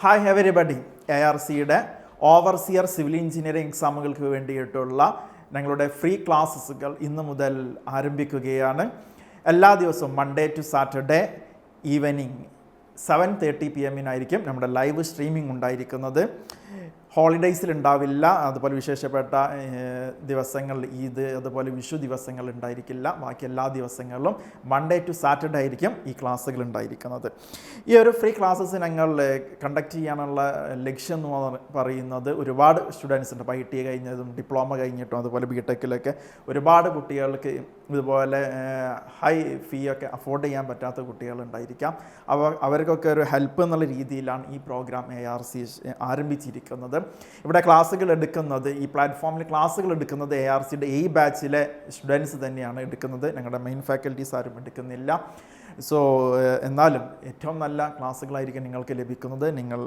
Hi everybody, ARCയുടെ overseer civil engineering എക്സാമുകൾക്ക് വേണ്ടിയിട്ടുള്ള ഞങ്ങളുടെ ഫ്രീ ക്ലാസ്സുകൾ ഇന്ന് മുതൽ ആരംഭിക്കുകയാണ്. എല്ലാ ദിവസവും Monday to Saturday evening 7:30 PM നമ്മുടെ ലൈവ് സ്ട്രീമിംഗ് ഉണ്ടായിരിക്കുന്നത്. ഹോളിഡേയ്സിൽ ഉണ്ടാവില്ല, അതുപോലെ വിശേഷപ്പെട്ട ദിവസങ്ങൾ ഈദ് അതുപോലെ വിഷു ദിവസങ്ങൾ ഉണ്ടായിരിക്കില്ല. ബാക്കി എല്ലാ ദിവസങ്ങളിലും മൺഡേ ടു സാറ്റർഡേ ആയിരിക്കും ഈ ക്ലാസ്സുകൾ ഉണ്ടായിരിക്കുന്നത്. ഈ ഒരു ഫ്രീ ക്ലാസ്സസ് ഞങ്ങൾ കണ്ടക്ട് ചെയ്യാനുള്ള ലക്ഷ്യം എന്ന് പറയുന്നത് ഒരുപാട് സ്റ്റുഡൻസ് ഉണ്ട്. ഇപ്പോൾ ITI കഴിഞ്ഞതും ഡിപ്ലോമ കഴിഞ്ഞിട്ടും അതുപോലെ BTechലൊക്കെ ഒരുപാട് കുട്ടികൾക്ക് ഇതുപോലെ ഹൈ ഫീ ഒക്കെ അഫോർഡ് ചെയ്യാൻ പറ്റാത്ത കുട്ടികളുണ്ടായിരിക്കാം. അവർക്കൊക്കെ ഒരു ഹെൽപ്പ് എന്നുള്ള രീതിയിലാണ് ഈ പ്രോഗ്രാം ARC ആരംഭിച്ചിരിക്കുന്നത്. ഇവിടെ ക്ലാസ്സുകൾ എടുക്കുന്നത്, ഈ പ്ലാറ്റ്ഫോമിൽ ക്ലാസ്സുകൾ എടുക്കുന്നത് ARCയുടെ ഈ ബാച്ചിലെ സ്റ്റുഡൻസ് തന്നെയാണ് എടുക്കുന്നത്. ഞങ്ങളുടെ മെയിൻ ഫാക്കൽറ്റീസ് ആരും എടുക്കുന്നില്ല. സോ എന്നാലും ഏറ്റവും നല്ല ക്ലാസ്സുകളായിരിക്കും നിങ്ങൾക്ക് ലഭിക്കുന്നത്. നിങ്ങൾ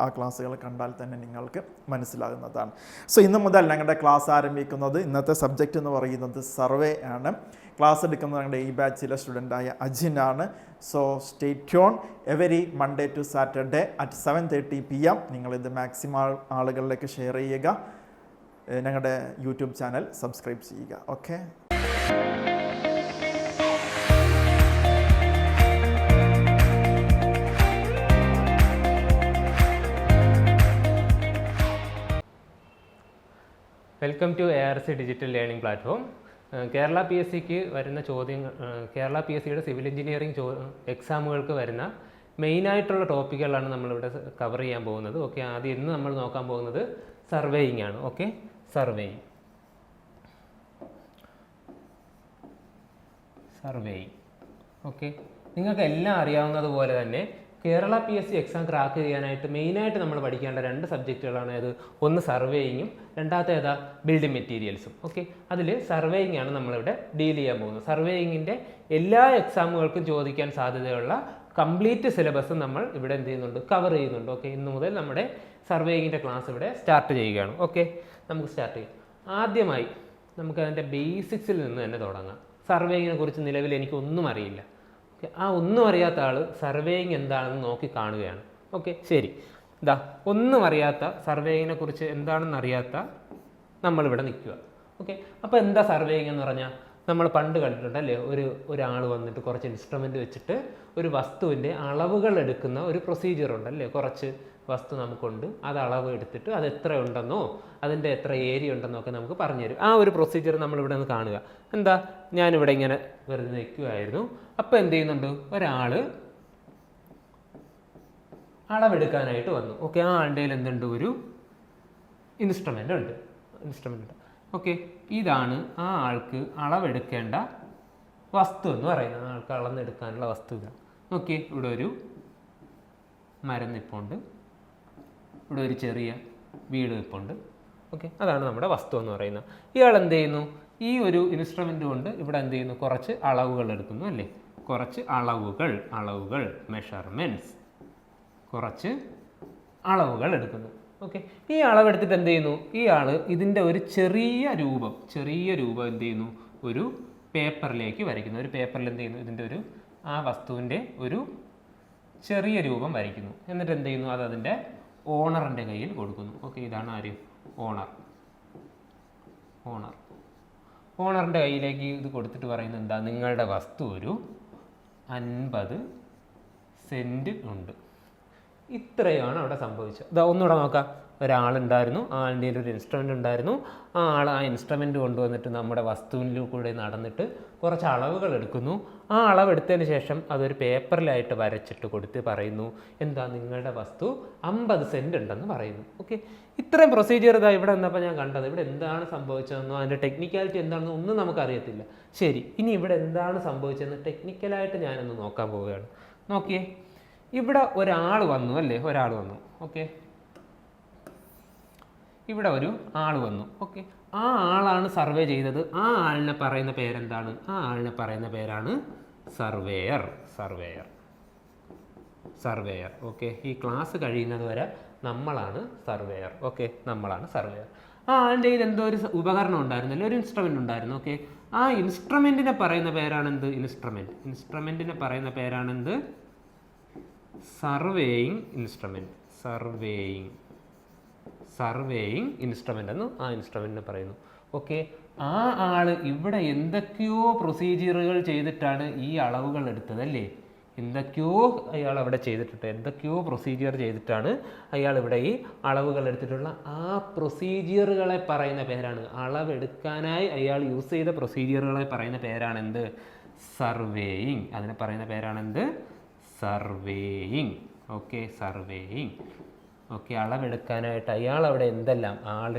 ആ ക്ലാസ്സുകൾ കണ്ടാൽ തന്നെ നിങ്ങൾക്ക് മനസ്സിലാകുന്നതാണ്. സോ ഇന്ന് മുതൽ ഞങ്ങളുടെ ക്ലാസ് ആരംഭിക്കുന്നത്, ഇന്നത്തെ സബ്ജക്റ്റ് എന്ന് പറയുന്നത് സർവേ ആണ്. ക്ലാസ് എടുക്കുന്നത് ഞങ്ങളുടെ ഈ ബാച്ചിലെ സ്റ്റുഡൻ്റായ അജിനാണ്. So stay tune every Monday to Saturday at 7:30 PM. നിങ്ങളിത് മാക്സിമം ആളുകളിലേക്ക് ഷെയർ ചെയ്യുക. ഞങ്ങളുടെ യൂട്യൂബ് ചാനൽ സബ്സ്ക്രൈബ് ചെയ്യുക. Okay. Welcome to ARC digital learning platform. Kerala PSCക്ക് വരുന്ന ചോദ്യങ്ങൾ, കേരള PSCയുടെ സിവിൽ എഞ്ചിനീയറിംഗ് എക്സാമുകൾക്ക് വരുന്ന മെയിനായിട്ടുള്ള ടോപ്പിക്കുകളാണ് നമ്മളിവിടെ കവർ ചെയ്യാൻ പോകുന്നത്. ഓക്കെ, ആദ്യം ഇന്ന് നമ്മൾ നോക്കാൻ പോകുന്നത് സർവേയിങ് ആണ്. ഓക്കെ, സർവേയിങ് ഓക്കെ, നിങ്ങൾക്ക് എല്ലാം അറിയാവുന്നതുപോലെ തന്നെ കേരള PSC എക്സാം ക്രാക്ക് ചെയ്യാനായിട്ട് മെയിനായിട്ട് നമ്മൾ പഠിക്കേണ്ട രണ്ട് സബ്ജക്റ്റുകളാണ്. അത് ഒന്ന് സർവേയിങ്ങും രണ്ടാമത്തെ ഏതാ ബിൽഡിംഗ് മെറ്റീരിയൽസും. ഓക്കെ, അതിൽ സർവേയിങ് ആണ് നമ്മളിവിടെ ഡീൽ ചെയ്യാൻ പോകുന്നത്. സർവേയിങ്ങിൻ്റെ എല്ലാ എക്സാമുകൾക്കും ചോദിക്കാൻ സാധ്യതയുള്ള കംപ്ലീറ്റ് സിലബസ് നമ്മൾ ഇവിടെ എന്ത് ചെയ്യുന്നുണ്ട്, കവർ ചെയ്യുന്നുണ്ട്. ഓക്കെ, ഇന്ന് മുതൽ നമ്മുടെ സർവേയിങ്ങിൻ്റെ ക്ലാസ് ഇവിടെ സ്റ്റാർട്ട് ചെയ്യുകയാണ്. ഓക്കെ, നമുക്ക് സ്റ്റാർട്ട് ചെയ്യാം. ആദ്യമായി നമുക്ക് അതിൻ്റെ ബേസിക്സിൽ നിന്ന് തന്നെ തുടങ്ങാം. സർവേയിങ്ങിനെ കുറിച്ച് നിലവിൽ എനിക്കൊന്നും അറിയില്ല. ആ ഒന്നും അറിയാത്ത ആൾ സർവേയിങ് എന്താണെന്ന് നോക്കി കാണുകയാണ്. ഓക്കെ, ശരി. ഇതാ ഒന്നും അറിയാത്ത, സർവേയിങ്ങിനെ കുറിച്ച് എന്താണെന്ന് അറിയാത്ത നമ്മളിവിടെ നിൽക്കുക. ഓക്കെ, അപ്പോൾ എന്താ സർവേയിങ് എന്ന് പറഞ്ഞാൽ, നമ്മൾ പണ്ട് കണ്ടിട്ടുണ്ടല്ലേ, ഒരാൾ വന്നിട്ട് കുറച്ച് ഇൻസ്ട്രുമെൻ്റ് വെച്ചിട്ട് ഒരു വസ്തുവിൻ്റെ അളവുകൾ എടുക്കുന്ന ഒരു പ്രൊസീജിയർ ഉണ്ടല്ലേ. കുറച്ച് വസ്തു നമുക്കുണ്ട്, അത് അളവ് എടുത്തിട്ട് അത് എത്ര ഉണ്ടെന്നോ അതിൻ്റെ എത്ര ഏരിയ ഉണ്ടെന്നോ ഒക്കെ നമുക്ക് പറഞ്ഞുതരും. ആ ഒരു പ്രൊസീജിയർ നമ്മളിവിടെ നിന്ന് കാണുക. എന്താ, ഞാനിവിടെ ഇങ്ങനെ വെറുതെ നിൽക്കുമായിരുന്നു. അപ്പോൾ എന്ത് ചെയ്യുന്നുണ്ട്, ഒരാൾ അളവെടുക്കാനായിട്ട് വന്നു. ഓക്കെ, ആ ആളുടെ എന്തുണ്ട്, ഒരു ഇൻസ്ട്രുമെൻ്റ് ഉണ്ട്. ഓക്കെ, ഇതാണ് ആ ആൾക്ക് അളവെടുക്കേണ്ട വസ്തു എന്ന് പറയുന്നത്. ആൾക്ക് അളന്നെടുക്കാനുള്ള വസ്തു ഇതാണ്. ഓക്കെ, ഇവിടെ ഒരു മരം നിൽപ്പുണ്ട്, ഇവിടെ ഒരു ചെറിയ വീട് നിൽപ്പുണ്ട്. ഓക്കെ, അതാണ് നമ്മുടെ വസ്തു എന്ന് പറയുന്നത്. ഇയാൾ എന്ത് ചെയ്യുന്നു, ഈ ഒരു ഇൻസ്ട്രുമെൻ്റ് കൊണ്ട് ഇവിടെ എന്ത് ചെയ്യുന്നു, കുറച്ച് അളവുകൾ എടുക്കുന്നു അല്ലേ. കുറച്ച് അളവുകൾ മെഷർമെൻറ്റ്സ്, കുറച്ച് അളവുകൾ എടുക്കുന്നു. ഓക്കെ, ഈ അളവെടുത്തിട്ട് എന്ത് ചെയ്യുന്നു, ഈ ആൾ ഇതിൻ്റെ ഒരു ചെറിയ രൂപം എന്ത് ചെയ്യുന്നു, ഒരു പേപ്പറിലേക്ക് വരയ്ക്കുന്നു. ഒരു പേപ്പറിൽ എന്ത് ചെയ്യുന്നു, ഇതിൻ്റെ ഒരു ആ വസ്തുവിൻ്റെ ഒരു ചെറിയ രൂപം വരയ്ക്കുന്നു. എന്നിട്ട് എന്ത് ചെയ്യുന്നു, അത് അതിൻ്റെ ഓണറിൻ്റെ കയ്യിൽ കൊടുക്കുന്നു. ഓക്കെ, ഇതാണ് ആര്, ഓണറിൻ്റെ കയ്യിലേക്ക് ഇത് കൊടുത്തിട്ട് പറയുന്നത് എന്താ, നിങ്ങളുടെ വസ്തു ഒരു 50 സെൻറ്റ് ഉണ്ട്. ഇത്രയാണ് അവിടെ സംഭവിച്ചത്. ഇതാ ഒന്നുകൂടെ നോക്കാം. ഒരാളുണ്ടായിരുന്നു, ആളുടെ ഒരു ഇൻസ്ട്രുമെൻ്റ് ഉണ്ടായിരുന്നു. ആ ആൾ ആ ഇൻസ്ട്രുമെൻ്റ് കൊണ്ടുവന്നിട്ട് നമ്മുടെ വസ്തുവിൻ്റെ കൂടെ നടന്നിട്ട് കുറച്ച് അളവുകൾ എടുക്കുന്നു. ആ അളവെടുത്തതിന് ശേഷം അതൊരു പേപ്പറിലായിട്ട് വരച്ചിട്ട് കൊടുത്ത് പറയുന്നു, എന്താ, നിങ്ങളുടെ വസ്തു 50 സെൻറ്റ് ഉണ്ടെന്ന് പറയുന്നു. ഓക്കെ, ഇത്രയും പ്രൊസീജിയർ ഇതാ ഇവിടെ വന്നപ്പോൾ ഞാൻ കണ്ടത്. ഇവിടെ എന്താണ് സംഭവിച്ചതെന്നോ അതിൻ്റെ ടെക്നിക്കാലിറ്റി എന്താണെന്നോ ഒന്നും നമുക്കറിയത്തില്ല. ശരി, ഇനി ഇവിടെ എന്താണ് സംഭവിച്ചതെന്ന് ടെക്നിക്കലായിട്ട് ഞാനൊന്ന് നോക്കാൻ പോവുകയാണ്. നോക്കിയേ, ഇവിടെ ഒരാൾ വന്നു അല്ലേ, ഒരാൾ വന്നു. ഓക്കെ, ഇവിടെ ഒരു ആൾ വന്നു. ഓക്കെ, ആ ആളാണ് സർവേ ചെയ്തത്. ആ ആളിനെ പറയുന്ന പേരെന്താണ്, ആ ആളിനെ പറയുന്ന പേരാണ് സർവേയർ. ഓക്കെ, ഈ ക്ലാസ് കഴിയുന്നത് വരെ നമ്മളാണ് സർവേയർ. ഓക്കെ, നമ്മളാണ് സർവേയർ. ആ ആളുടെ കയ്യിൽ എന്തോ ഒരു ഉപകരണം ഉണ്ടായിരുന്നല്ലോ, ഒരു ഇൻസ്ട്രുമെൻ്റ് ഉണ്ടായിരുന്നു. ഓക്കെ, ആ ഇൻസ്ട്രുമെൻറ്റിനെ പറയുന്ന പേരാണെന്ത്, ഇൻസ്ട്രുമെൻറ്റിനെ പറയുന്ന പേരാണെന്ത്, സർവേയിങ് ഇൻസ്ട്രുമെൻറ്റ്. സർവേയിങ് ഇൻസ്ട്രുമെൻ്റ് എന്ന് ആ ഇൻസ്ട്രുമെൻറ്റിനെ പറയുന്നു. ഓക്കെ, ആ ആൾ ഇവിടെ എന്തൊക്കെയോ പ്രൊസീജിയറുകൾ ചെയ്തിട്ടാണ് ഈ അളവുകൾ എടുത്തത് അല്ലേ? എന്തൊക്കെയോ അയാൾ അവിടെ ചെയ്തിട്ടുണ്ട്, എന്തൊക്കെയോ പ്രൊസീജിയർ ചെയ്തിട്ടാണ് അയാൾ ഇവിടെ ഈ അളവുകൾ എടുത്തിട്ടുള്ള ആ പ്രൊസീജിയറുകളെ പറയുന്ന പേരാണ്, അളവെടുക്കാനായി അയാൾ യൂസ് ചെയ്ത പ്രൊസീജിയറുകളെ പറയുന്ന പേരാണ് എന്ത്? സർവേയിങ്. അതിനെ പറയുന്ന പേരാണ് എന്ത്? സർവേയിങ്. Okay, surveying. ഓക്കെ, അളവെടുക്കാനായിട്ട് അയാൾ അവിടെ എന്തെല്ലാം,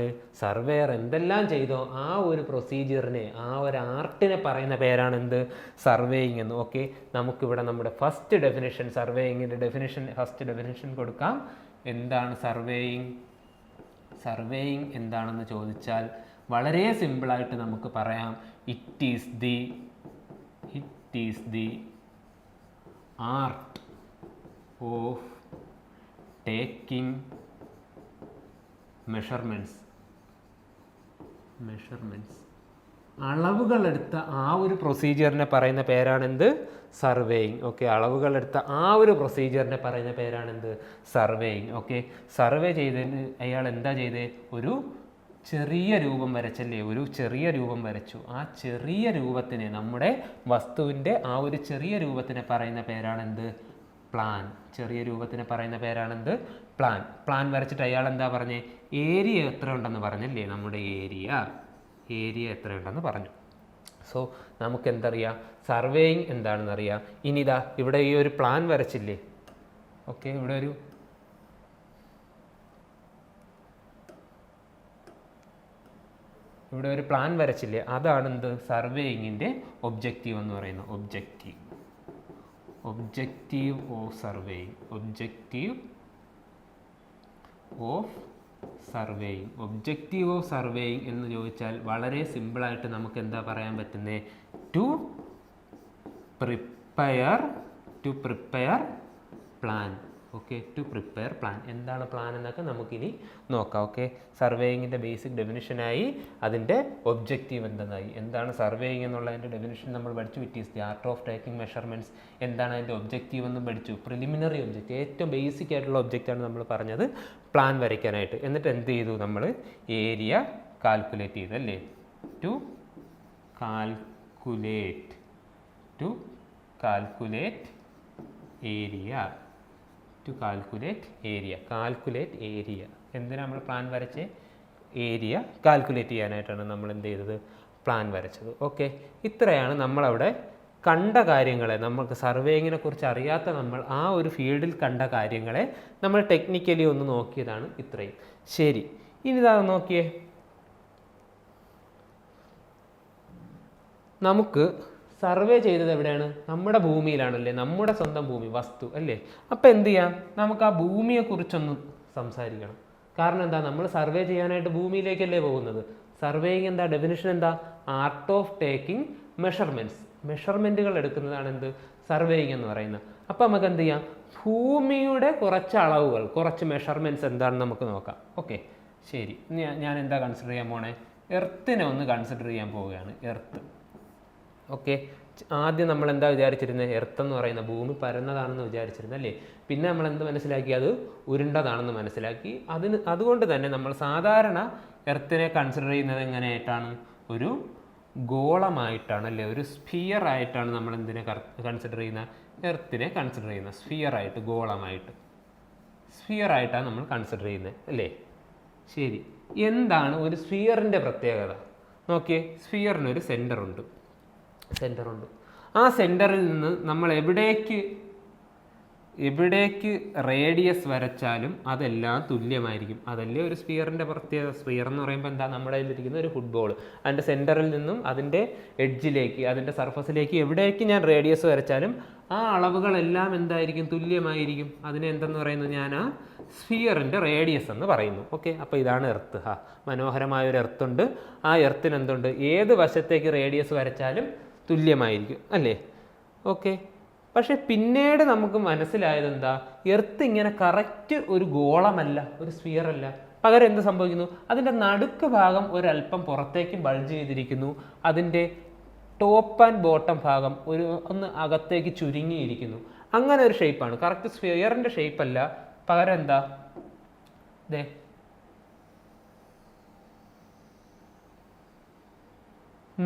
സർവേയർ എന്തെല്ലാം ചെയ്തോ ആ ഒരു പ്രൊസീജിയറിനെ, ആ ഒരു ആർട്ടിനെ പറയുന്ന പേരാണ് എന്ത്? സർവേയിങ് എന്ന്. ഓക്കെ, നമുക്കിവിടെ നമ്മുടെ ഫസ്റ്റ് ഡെഫിനിഷൻ, സർവേയിങ്ങിൻ്റെ ഫസ്റ്റ് ഡെഫിനിഷൻ കൊടുക്കാം. എന്താണ് സർവേയിങ്? സർവേയിങ് എന്താണെന്ന് ചോദിച്ചാൽ വളരെ സിമ്പിളായിട്ട് നമുക്ക് പറയാം, it is the art of taking measurements. അളവുകളെടുത്ത ആ ഒരു പ്രൊസീജിയറിനെ പറയുന്ന പേരാണെന്ത്? സർവേയിങ്. ഓക്കെ, അളവുകളെടുത്ത ആ ഒരു പ്രൊസീജിയറിനെ പറയുന്ന പേരാണെന്ത്? സർവേയിങ്. ഓക്കെ, സർവേ ചെയ്തതിന് അയാൾ എന്താ ചെയ്തത്? ഒരു ചെറിയ രൂപം വരച്ചല്ലേ, ഒരു ചെറിയ രൂപം വരച്ചു. ആ ചെറിയ രൂപത്തിനെ, നമ്മുടെ വസ്തുവിൻ്റെ ആ ഒരു ചെറിയ രൂപത്തിനെ പറയുന്ന പേരാണെന്ത്? പ്ലാൻ. ചെറിയ രൂപത്തിന് പറയുന്ന പേരാണെന്ത്? പ്ലാൻ. പ്ലാൻ വരച്ചിട്ട് അയാൾ എന്താ പറഞ്ഞേ? ഏരിയ എത്ര ഉണ്ടെന്ന് പറഞ്ഞല്ലേ? നമ്മുടെ ഏരിയ എത്രയുണ്ടെന്ന് പറഞ്ഞു. സോ നമുക്ക് എന്തറിയാം? സർവേയിങ് എന്താണെന്ന് അറിയാം. ഇനി ഇതാ ഇവിടെ ഈ ഒരു പ്ലാൻ വരച്ചില്ലേ? ഓക്കെ, ഇവിടെ ഒരു പ്ലാൻ വരച്ചില്ലേ? അതാണെന്ത്? സർവേയിങ്ങിൻ്റെ ഒബ്ജക്റ്റീവ് എന്ന് പറയുന്നത്. Objective of surveying. Objective of surveying എന്ന് ചോദിച്ചാൽ വളരെ സിമ്പിളായിട്ട് നമുക്ക് എന്താ പറയാൻ പറ്റുന്നത്? To prepare plan. Okay, to prepare plan. എന്താണ് പ്ലാൻ എന്നൊക്കെ നമുക്കിനി നോക്കാം. ഓക്കെ, സർവേയിങ്ങിൻ്റെ ബേസിക് ഡെഫിനിഷനായി, അതിൻ്റെ ഒബ്ജക്റ്റീവ് എന്തെന്നായി. എന്താണ് സർവേയിങ് എന്നുള്ളതിൻ്റെ ഡെഫിനിഷൻ നമ്മൾ പഠിച്ചു. It is the art of taking measurements. എന്താണ് അതിൻ്റെ ഒബ്ജക്റ്റീവ് എന്നും പഠിച്ചു. പ്രിലിമിനറി ഒബ്ജക്റ്റ്, ഏറ്റവും ബേസിക് ആയിട്ടുള്ള ഒബ്ജക്റ്റാണ് നമ്മൾ പറഞ്ഞത്, പ്ലാൻ വരയ്ക്കാനായിട്ട്. എന്നിട്ട് എന്ത് ചെയ്തു? നമ്മൾ ഏരിയ കാൽക്കുലേറ്റ് ചെയ്തു അല്ലേ? To calculate area. എന്തിനാണ് നമ്മൾ പ്ലാൻ വരച്ച്? ഏരിയ കാൽക്കുലേറ്റ് ചെയ്യാനായിട്ടാണ് നമ്മൾ എന്ത് ചെയ്തത്? പ്ലാൻ വരച്ചത്. ഓക്കെ, ഇത്രയാണ് നമ്മളവിടെ കണ്ട കാര്യങ്ങളെ, നമുക്ക് സർവേയിങ്ങിനെ കുറിച്ച് അറിയാത്ത നമ്മൾ ആ ഒരു ഫീൽഡിൽ കണ്ട കാര്യങ്ങളെ നമ്മൾ ടെക്നിക്കലി ഒന്ന് നോക്കിയതാണ് ഇത്രയും. ശരി, ഇനി ഇതാ നോക്കിയേ, നമുക്ക് സർവേ ചെയ്തത് എവിടെയാണ്? നമ്മുടെ ഭൂമിയിലാണല്ലേ, നമ്മുടെ സ്വന്തം ഭൂമി, വസ്തു അല്ലേ? അപ്പം എന്ത് ചെയ്യാം? നമുക്ക് ആ ഭൂമിയെക്കുറിച്ചൊന്ന് സംസാരിക്കണം. കാരണം എന്താ? നമ്മൾ സർവേ ചെയ്യാനായിട്ട് ഭൂമിയിലേക്കല്ലേ പോകുന്നത്. സർവേയിങ് എന്താ? ഡെഫിനിഷൻ എന്താ? ആർട്ട് ഓഫ് ടേക്കിംഗ് മെഷർമെൻറ്റുകൾ എടുക്കുന്നതാണ് എന്ത്? സർവേയിങ് എന്ന് പറയുന്നത്. അപ്പം നമുക്ക് എന്ത് ചെയ്യാം? ഭൂമിയുടെ കുറച്ച് അളവുകൾ, കുറച്ച് മെഷർമെൻറ്റ്സ് എന്താണെന്ന് നമുക്ക് നോക്കാം. ഓക്കെ, ശരി. ഞാൻ എന്താ കൺസിഡർ ചെയ്യാൻ പോണേ? എർത്തിനെ ഒന്ന് കൺസിഡർ ചെയ്യാൻ പോവുകയാണ്. എർത്ത്. ഓക്കെ, ആദ്യം നമ്മൾ എന്താ വിചാരിച്ചിരുന്നത്? എർത്ത് എന്ന് പറയുന്ന ഭൂമി പരന്നതാണെന്ന് വിചാരിച്ചിരുന്നത് അല്ലേ? പിന്നെ നമ്മൾ എന്ത് മനസ്സിലാക്കി? അത് ഉരുണ്ടതാണെന്ന് മനസ്സിലാക്കി. അതുകൊണ്ട് തന്നെ നമ്മൾ സാധാരണ എർത്തിനെ കൺസിഡർ ചെയ്യുന്നത് എങ്ങനെയായിട്ടാണ്? ഒരു ഗോളമായിട്ടാണ് അല്ലേ? ഒരു സ്ഫിയർ ആയിട്ടാണ് നമ്മൾ എന്തിനെ കൺസിഡർ ചെയ്യുന്ന? എർത്തിനെ കൺസിഡർ ചെയ്യുന്നത് സ്ഫിയർ ആയിട്ട്, ഗോളമായിട്ട്, സ്ഫിയർ ആയിട്ടാണ് നമ്മൾ കൺസിഡർ ചെയ്യുന്നത് അല്ലേ? ശരി, എന്താണ് ഒരു സ്ഫിയറിൻ്റെ പ്രത്യേകത? നോക്കിയേ, സ്ഫിയറിനൊരു സെൻറ്റർ ഉണ്ട്. ആ സെൻറ്ററിൽ നിന്ന് നമ്മൾ എവിടേക്ക് റേഡിയസ് വരച്ചാലും അതെല്ലാം തുല്യമായിരിക്കും. അതല്ലേ ഒരു സ്ഫിയറിൻ്റെ പ്രത്യേകത. സ്ഫിയർ എന്ന് പറയുമ്പോൾ എന്താ? നമ്മുടെ കയ്യിലിരിക്കുന്ന ഒരു ഫുട്ബോൾ, അതിൻ്റെ സെൻറ്ററിൽ നിന്നും അതിൻ്റെ എഡ്ജിലേക്ക്, അതിൻ്റെ സർഫസിലേക്ക് എവിടേക്ക് ഞാൻ റേഡിയസ് വരച്ചാലും ആ അളവുകളെല്ലാം എന്തായിരിക്കും? തുല്യമായിരിക്കും. അതിനെ എന്തെന്ന് പറയുന്നത്? ഞാൻ ആ സ്ഫിയറിൻ്റെ റേഡിയസ് എന്ന് പറയുന്നു. ഓക്കെ, അപ്പോൾ ഇതാണ് എർത്ത്. മനോഹരമായൊരു എർത്തുണ്ട്. ആ എർത്തിന് എന്തുണ്ട്? ഏത് വശത്തേക്ക് റേഡിയസ് വരച്ചാലും തുല്യമായിരിക്കും അല്ലേ? ഓക്കെ, പക്ഷെ പിന്നീട് നമുക്ക് മനസ്സിലായത് എന്താ? എർത്ത് ഇങ്ങനെ കറക്റ്റ് ഒരു ഗോളമല്ല, ഒരു സ്ഫിയർ അല്ല. പകരം എന്ത് സംഭവിക്കുന്നു? അതിൻ്റെ നടുക്ക് ഭാഗം ഒരല്പം പുറത്തേക്ക് ബൾജ് ചെയ്തിരിക്കുന്നു. അതിൻ്റെ ടോപ്പ് ആൻഡ് ബോട്ടം ഭാഗം ഒന്ന് അകത്തേക്ക് ചുരുങ്ങിയിരിക്കുന്നു. അങ്ങനെ ഒരു ഷേപ്പാണ്. കറക്റ്റ് സ്ഫിയറിൻ്റെ ഷേപ്പല്ല, പകരം എന്താ? ദേ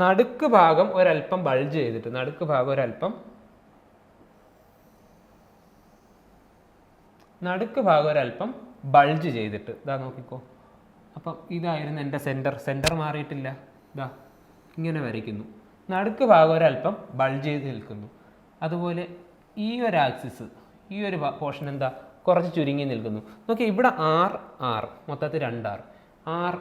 നടുക്ക് ഭാഗം ഒരല്പം ബൾജ് ചെയ്തിട്ട് ബൾജ് ചെയ്തിട്ട് ഇതാ നോക്കിക്കോ. അപ്പം ഇതായിരുന്നു എൻ്റെ സെൻറ്റർ മാറിയിട്ടില്ല. ഇതാ ഇങ്ങനെ വരയ്ക്കുന്നു. നടുക്ക് ഭാഗം ഒരല്പം ബൾജ് ചെയ്ത് നിൽക്കുന്നു. അതുപോലെ ഈ ഒരു ആക്സിസ്, ഈ ഒരു പോർഷൻ എന്താ കുറച്ച് ചുരുങ്ങി നിൽക്കുന്നു. നോക്കി ഇവിടെ ആർ മൊത്തത്തിൽ 2R, ആർ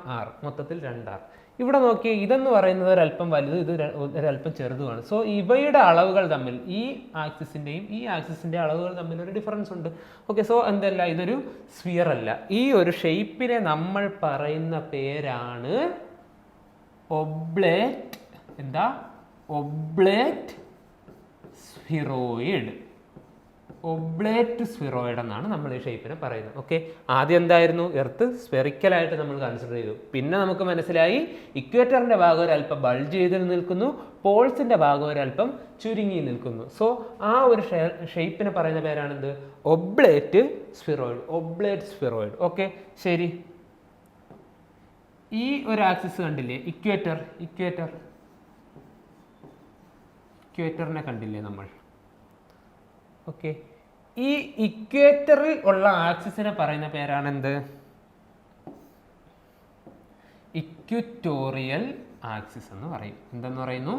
മൊത്തത്തിൽ 2R. ഇവിടെ നോക്കി ഇതെന്ന് പറയുന്നത് ഒരല്പം വലുത്, ഇത് ഒരല്പം ചെറുതുമാണ്. സോ ഇവയുടെ അളവുകൾ തമ്മിൽ, ഈ ആക്സിസിൻ്റെയും ഈ ആക്സിസിൻ്റെ അളവുകൾ തമ്മിൽ ഒരു ഡിഫറൻസ് ഉണ്ട്. ഓക്കെ, സോ എന്തല്ല, ഇതൊരു സ്ഫിയർ അല്ല. ഈ ഒരു ഷേപ്പിനെ നമ്മൾ പറയുന്ന പേരാണ് ഒബ്ലേറ്റ്. എന്താ? ഒബ്ലേറ്റ് സ്ഫിറോയിഡ്. ഒബ്ലേറ്റ് സ്ഫിറോയിഡ് എന്നാണ് നമ്മൾ ഈ ഷേപ്പിനെ പറയുന്നത്. ഓക്കെ, ആദ്യം എന്തായിരുന്നു? എർത്ത് സ്ഫെറിക്കലായിട്ട് നമ്മൾ കൺസിഡർ ചെയ്തു. പിന്നെ നമുക്ക് മനസ്സിലായി ഇക്വേറ്ററിന്റെ ഭാഗം ഒരല്പം ബൾജ് ചെയ്ത് നിൽക്കുന്നു, പോൾസിന്റെ ഭാഗം ഒരല്പം ചുരുങ്ങി നിൽക്കുന്നു. സോ ആ ഒരു ഷേപ്പിനെ പറയുന്ന പേരാണെന്ത്? ഒബ്ലേറ്റ് സ്ഫിറോയിഡ്. ഒബ്ലേറ്റ് സ്ഫിറോയിഡ്. ഓക്കെ, ശരി. ഈ ഒരു ആക്സിസ് കണ്ടില്ലേ, ഇക്വേറ്ററിനെ കണ്ടില്ലേ നമ്മൾ? ഓക്കെ, ഈ ഇക്വേറ്ററിൽ ഉള്ള ആക്സിസിനെ പറയുന്ന പേരാണ് എന്ത്? ഇക്വിറ്റോറിയൽ ആക്സിസ് എന്ന് പറയും. എന്തെന്ന് പറയുന്നു?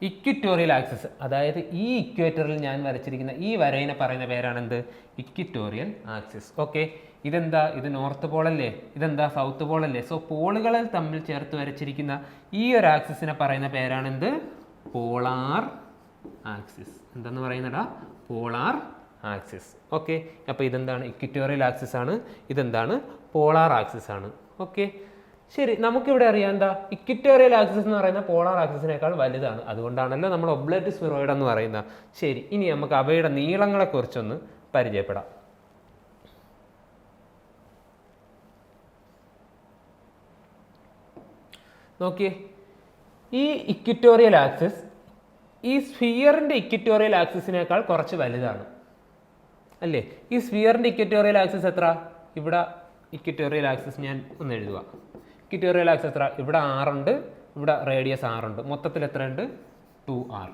Equatorial axis. അതായത് ഈ ഇക്വേറ്ററിൽ ഞാൻ വരച്ചിരിക്കുന്ന ഈ വരയിനെ പറയുന്ന പേരാണ് എന്ത്? Equatorial axis. ഓക്കെ, ഇതെന്താ? ഇത് നോർത്ത് പോളല്ലേ, ഇതെന്താ? സൗത്ത് പോളല്ലേ. സോ പോളുകളിൽ തമ്മിൽ ചേർത്ത് വരച്ചിരിക്കുന്ന ഈ ഒരു ആക്സിസിനെ പറയുന്ന പേരാണ് എന്ത്? Polar axis. എന്തെന്ന് പറയുന്നടാ? Polar axis. ഓക്കെ, അപ്പോൾ ഇതെന്താണ്? ഇക്വിറ്റോറിയൽ ആക്സിസ് ആണ്. ഇതെന്താണ്? പോളാർ ആക്സിസ് ആണ്. ഓക്കെ, ശരി. നമുക്കിവിടെ അറിയാം എന്താ? ഇക്വിറ്റോറിയൽ ആക്സിസ് എന്ന് പറയുന്ന പോളാർ ആക്സിസിനേക്കാൾ വലുതാണ്. അതുകൊണ്ടാണല്ലോ നമ്മൾ ഒബ്ലേറ്റ് സ്ഫിറോയിഡ് എന്ന് പറയുന്നത്. ശരി, ഇനി നമുക്ക് അവയുടെ നീളങ്ങളെ കുറിച്ചൊന്ന് പരിചയപ്പെടാം. നോക്കിയേ, ഈ ഇക്വിറ്റോറിയൽ ആക്സിസ് ഈ സ്ഫിയറിന്റെ ഇക്വിറ്റോറിയൽ ആക്സിസിനേക്കാൾ കുറച്ച് വലുതാണ് അല്ലേ? ഈ സ്ഫിയറിന്റെ ഇക്വിറ്റോറിയൽ ആക്സിസ് എത്ര? ഇവിടെ ഇക്വിറ്റോറിയൽ ആക്സിസ് ഞാൻ ഒന്ന് എഴുതുക. ഇക്വിറ്റോറിയൽ ആക്സിസ് എത്ര? ഇവിടെ 6 ഉണ്ട്, ഇവിടെ റേഡിയസ് 6 ഉണ്ട്. മൊത്തത്തിൽ എത്രയുണ്ട്? 2R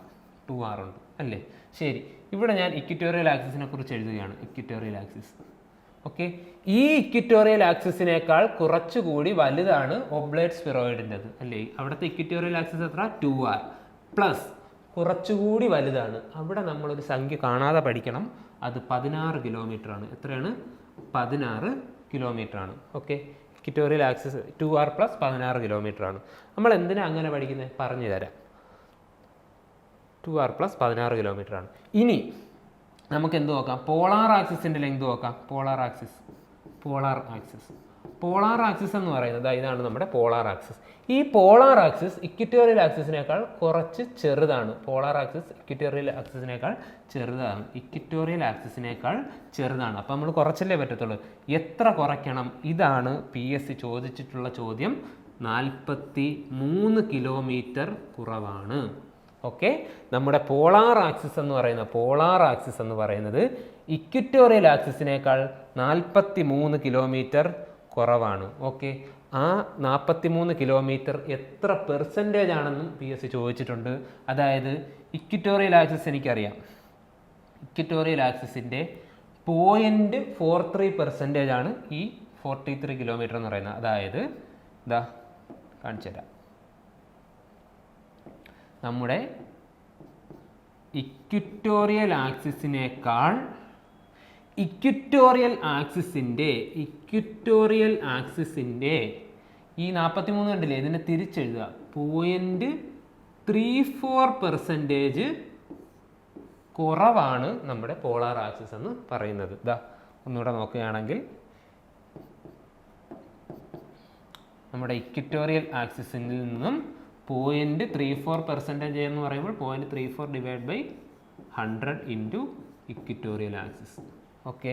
ഉണ്ട് അല്ലേ? ശരി, ഇവിടെ ഞാൻ ഇക്വിറ്റോറിയൽ ആക്സിസിനെ കുറിച്ച് എഴുതുകയാണ്. Equatorial axis. ഓക്കെ, ഈ ഇക്വിറ്റോറിയൽ ആക്സിസിനേക്കാൾ കുറച്ചുകൂടി വലുതാണ് ഒബ്ലേറ്റ് സ്ഫിറോയിഡിൻ്റെത് അല്ലേ? അവിടുത്തെ ഇക്വിറ്റോറിയൽ ആക്സിസ് എത്ര? 2R പ്ലസ് കുറച്ചുകൂടി വലുതാണ്. അവിടെ നമ്മളൊരു സംഖ്യ കാണാതെ പഠിക്കണം. അത് 16 കിലോമീറ്റർ ആണ്. എത്രയാണ്? 16 കിലോമീറ്റർ ആണ്. Okay, equatorial axis 2R plus 16 kilometre ആണ്. നമ്മൾ എന്തിനാണ് അങ്ങനെ പഠിക്കുന്നത്? പറഞ്ഞു തരാം. 2R പ്ലസ് 16 കിലോമീറ്റർ ആണ്. ഇനി നമുക്ക് എന്ത് നോക്കാം? പോളാർ ആക്സിസിൻ്റെ ലെങ്ത് നോക്കാം. പോളാർ ആക്സിസ് എന്ന് പറയുന്നത് ഇതാണ് നമ്മുടെ പോളാർ ആക്സിസ്. ഈ പോളാർ ആക്സിസ് ഇക്വിറ്റോറിയൽ ആക്സിസിനേക്കാൾ കുറച്ച് ചെറുതാണ്. പോളാർ ആക്സിസ് ഇക്വിറ്റോറിയൽ ആക്സിസിനേക്കാൾ ചെറുതാണ്. അപ്പം നമ്മൾ കുറച്ചല്ലേ പറ്റത്തുള്ളൂ. എത്ര കുറയ്ക്കണം? ഇതാണ് PSC ചോദിച്ചിട്ടുള്ള ചോദ്യം. 43 കിലോമീറ്റർ കുറവാണ്. ഓക്കെ, നമ്മുടെ പോളാർ ആക്സിസ് എന്ന് പറയുന്നത് ഇക്വിറ്റോറിയൽ ആക്സിസിനേക്കാൾ 43 കിലോമീറ്റർ കുറവാണ്. ഓക്കെ, ആ 43 കിലോമീറ്റർ എത്ര പെർസെൻറ്റേജ് ആണെന്നും PSC ചോദിച്ചിട്ടുണ്ട്. അതായത് ഇക്വിറ്റോറിയൽ ആക്സിസ് എനിക്കറിയാം. ഇക്വിറ്റോറിയൽ ആക്സിസിൻ്റെ 0.43% ആണ് ഈ 43 കിലോമീറ്റർ എന്ന് പറയുന്നത്. അതായത് ഇതാ കാണിച്ചു തരാം. നമ്മുടെ ഇക്വിറ്റോറിയൽ ആക്സിസിൻ്റെ ഈ 43 കണ്ടില്ലേ? ഇതിനെ തിരിച്ചെഴുതുക. 0.34% കുറവാണ് നമ്മുടെ പോളാർ ആക്സിസ് എന്ന് പറയുന്നത്. ഇതാ ഒന്നുകൂടെ നോക്കുകയാണെങ്കിൽ നമ്മുടെ ഇക്വിറ്റോറിയൽ ആക്സിസിൽ നിന്നും 0.34% എന്ന് പറയുമ്പോൾ 0.34 divide by 100 into equatorial axis. Okay,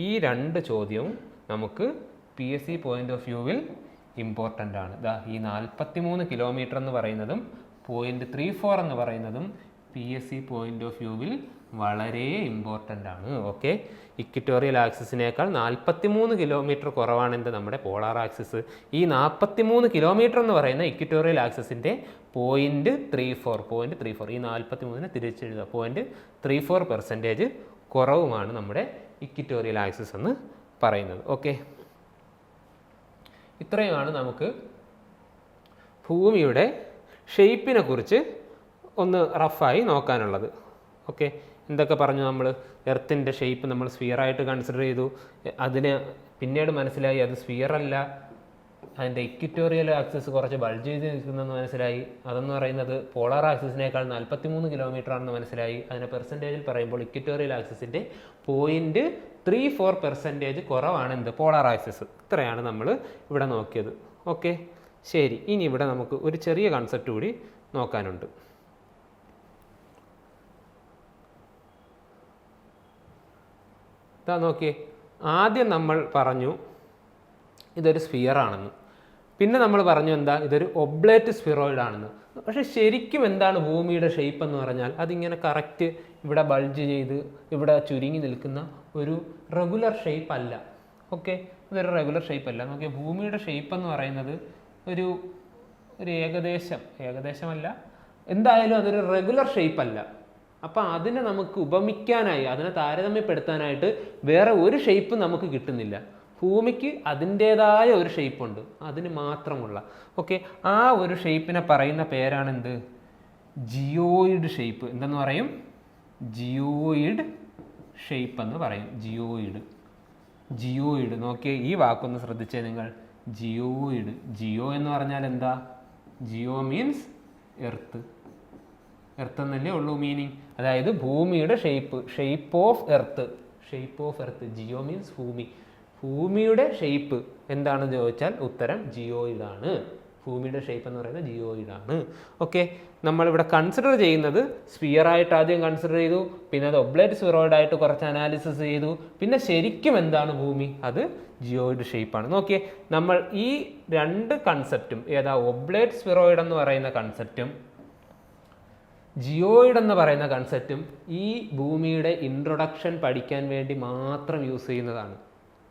ഈ രണ്ട് ചോദ്യവും നമുക്ക് PSC പോയിന്റ് ഓഫ് വ്യൂവിൽ ഇമ്പോർട്ടൻ്റ് ആണ്. ഈ 43 കിലോമീറ്റർ എന്ന് പറയുന്നതും 0.34 എന്ന് പറയുന്നതും PSC പോയിന്റ് ഓഫ് വ്യൂവിൽ വളരെ ഇമ്പോർട്ടൻ്റ് ആണ്. ഓക്കെ, ഇക്വിറ്റോറിയൽ ആക്സിസിനേക്കാൾ 43 കിലോമീറ്റർ കുറവാണ് എന്ത് നമ്മുടെ പോളാർ ആക്സിസ്. ഈ 43 കിലോമീറ്റർ എന്ന് പറയുന്ന ഇക്വിറ്റോറിയൽ ആക്സിസിൻ്റെ 0.34 ഈ 43 തിരിച്ചെഴുതുക 0.34% കുറവുമാണ് നമ്മുടെ ഇക്വിറ്റോറിയൽ ആക്സിസ് എന്ന് പറയുന്നത്. ഓക്കെ, ഇത്രയുമാണ് നമുക്ക് ഭൂമിയുടെ ഷെയ്പ്പിനെ കുറിച്ച് ഒന്ന് റഫായി നോക്കാനുള്ളത്. ഓക്കെ, എന്തൊക്കെ പറഞ്ഞു നമ്മൾ? എർത്തിൻ്റെ ഷെയ്പ്പ് നമ്മൾ സ്ഫിയറായിട്ട് കൺസിഡർ ചെയ്തു. അതിന് പിന്നീട് മനസ്സിലായി അത് സ്ഫിയറല്ല, അതിൻ്റെ ഇക്വിറ്റോറിയൽ ആക്സിസ് കുറച്ച് ബൾജ് ചെയ്ത് നിൽക്കുന്നതെന്ന് മനസ്സിലായി. അതെന്ന് പറയുന്നത് പോളാർ ആക്സിസിനേക്കാൾ 43 കിലോമീറ്റർ ആണെന്ന് മനസ്സിലായി. അതിനെ പെർസെൻറ്റേജിൽ പറയുമ്പോൾ ഇക്വിറ്റോറിയൽ ആക്സിസിൻ്റെ 0.34% കുറവാണ് എന്ത് പോളാർ ആക്സിസ്. ഇത്രയാണ് നമ്മൾ ഇവിടെ നോക്കിയത്. ഓക്കെ, ശരി. ഇനി ഇവിടെ നമുക്ക് ഒരു ചെറിയ കൺസെപ്റ്റ് കൂടി നോക്കാനുണ്ട്. ഇതാ നോക്കിയേ, ആദ്യം നമ്മൾ പറഞ്ഞു ഇതൊരു സ്ഫിയർ ആണെന്ന്. പിന്നെ നമ്മൾ പറഞ്ഞു എന്താ, ഇതൊരു ഒബ്ലേറ്റ് സ്ഫിറോയിഡ് ആണെന്ന്. പക്ഷെ ശരിക്കും എന്താണ് ഭൂമിയുടെ ഷേപ്പ് എന്ന് പറഞ്ഞാൽ അതിങ്ങനെ കറക്റ്റ് ഇവിടെ ബൾജ് ചെയ്ത് ഇവിടെ ചുരുങ്ങി നിൽക്കുന്ന ഒരു റെഗുലർ ഷേപ്പ് അല്ല. ഓക്കെ, ഇതൊരു റെഗുലർ ഷേപ്പ് അല്ല. നോക്കിയാൽ ഭൂമിയുടെ ഷേപ്പ് എന്ന് പറയുന്നത് ഒരു ഏകദേശമല്ല, എന്തായാലും അതൊരു റെഗുലർ ഷേപ്പ് അല്ല. അപ്പം അതിനെ നമുക്ക് ഉപമിക്കാനായി, അതിനെ താരതമ്യപ്പെടുത്താനായിട്ട് വേറെ ഒരു ഷേപ്പ് നമുക്ക് കിട്ടുന്നില്ല. ഭൂമിക്ക് അതിൻ്റേതായ ഒരു ഷേപ്പുണ്ട്, അതിന് മാത്രമുള്ള. ഓക്കെ, ആ ഒരു ഷേപ്പിനെ പറയുന്ന പേരാണെന്ത്? Geoid shape. എന്തെന്ന് പറയും? ജിയോയിഡ് ഷേപ്പ് എന്ന് പറയും. ജിയോയിഡ് നോക്കിയേ, ഈ വാക്കൊന്ന് ശ്രദ്ധിച്ചേ നിങ്ങൾ. ജിയോയിഡ്. ജിയോ എന്ന് പറഞ്ഞാൽ എന്താ? Jio means earth. എർത്ത് എന്നല്ലേ ഉള്ളൂ മീനിങ്. അതായത് ഭൂമിയുടെ shape of earth. Geo means ഭൂമി. ഭൂമിയുടെ ഷേപ്പ് എന്താണെന്ന് ചോദിച്ചാൽ ഉത്തരം ജിയോയിഡാണ്. ഭൂമിയുടെ ഷേപ്പ് എന്ന് പറയുന്നത് ജിയോയിഡാണ്. ഓക്കെ, നമ്മളിവിടെ കൺസിഡർ ചെയ്യുന്നത് സ്ഫിയറായിട്ട് ആദ്യം കൺസിഡർ ചെയ്തു, പിന്നെ അത് ഒബ്ലേറ്റ് സ്ഫിറോയിഡായിട്ട് കുറച്ച് അനാലിസിസ് ചെയ്തു, പിന്നെ ശരിക്കും എന്താണ് ഭൂമി? അത് ജിയോയിഡ് ഷേപ്പാണ്. നോക്കിയേ, നമ്മൾ ഈ രണ്ട് കൺസെപ്റ്റും, ഏതാ ഒബ്ലേറ്റ് സ്ഫിറോയിഡ് എന്ന് പറയുന്ന കൺസെപ്റ്റും ജിയോയിഡ് എന്ന് പറയുന്ന കൺസെപ്റ്റും ഈ ഭൂമിയുടെ ഇൻട്രൊഡക്ഷൻ പഠിക്കാൻ വേണ്ടി മാത്രം യൂസ് ചെയ്യുന്നതാണ്.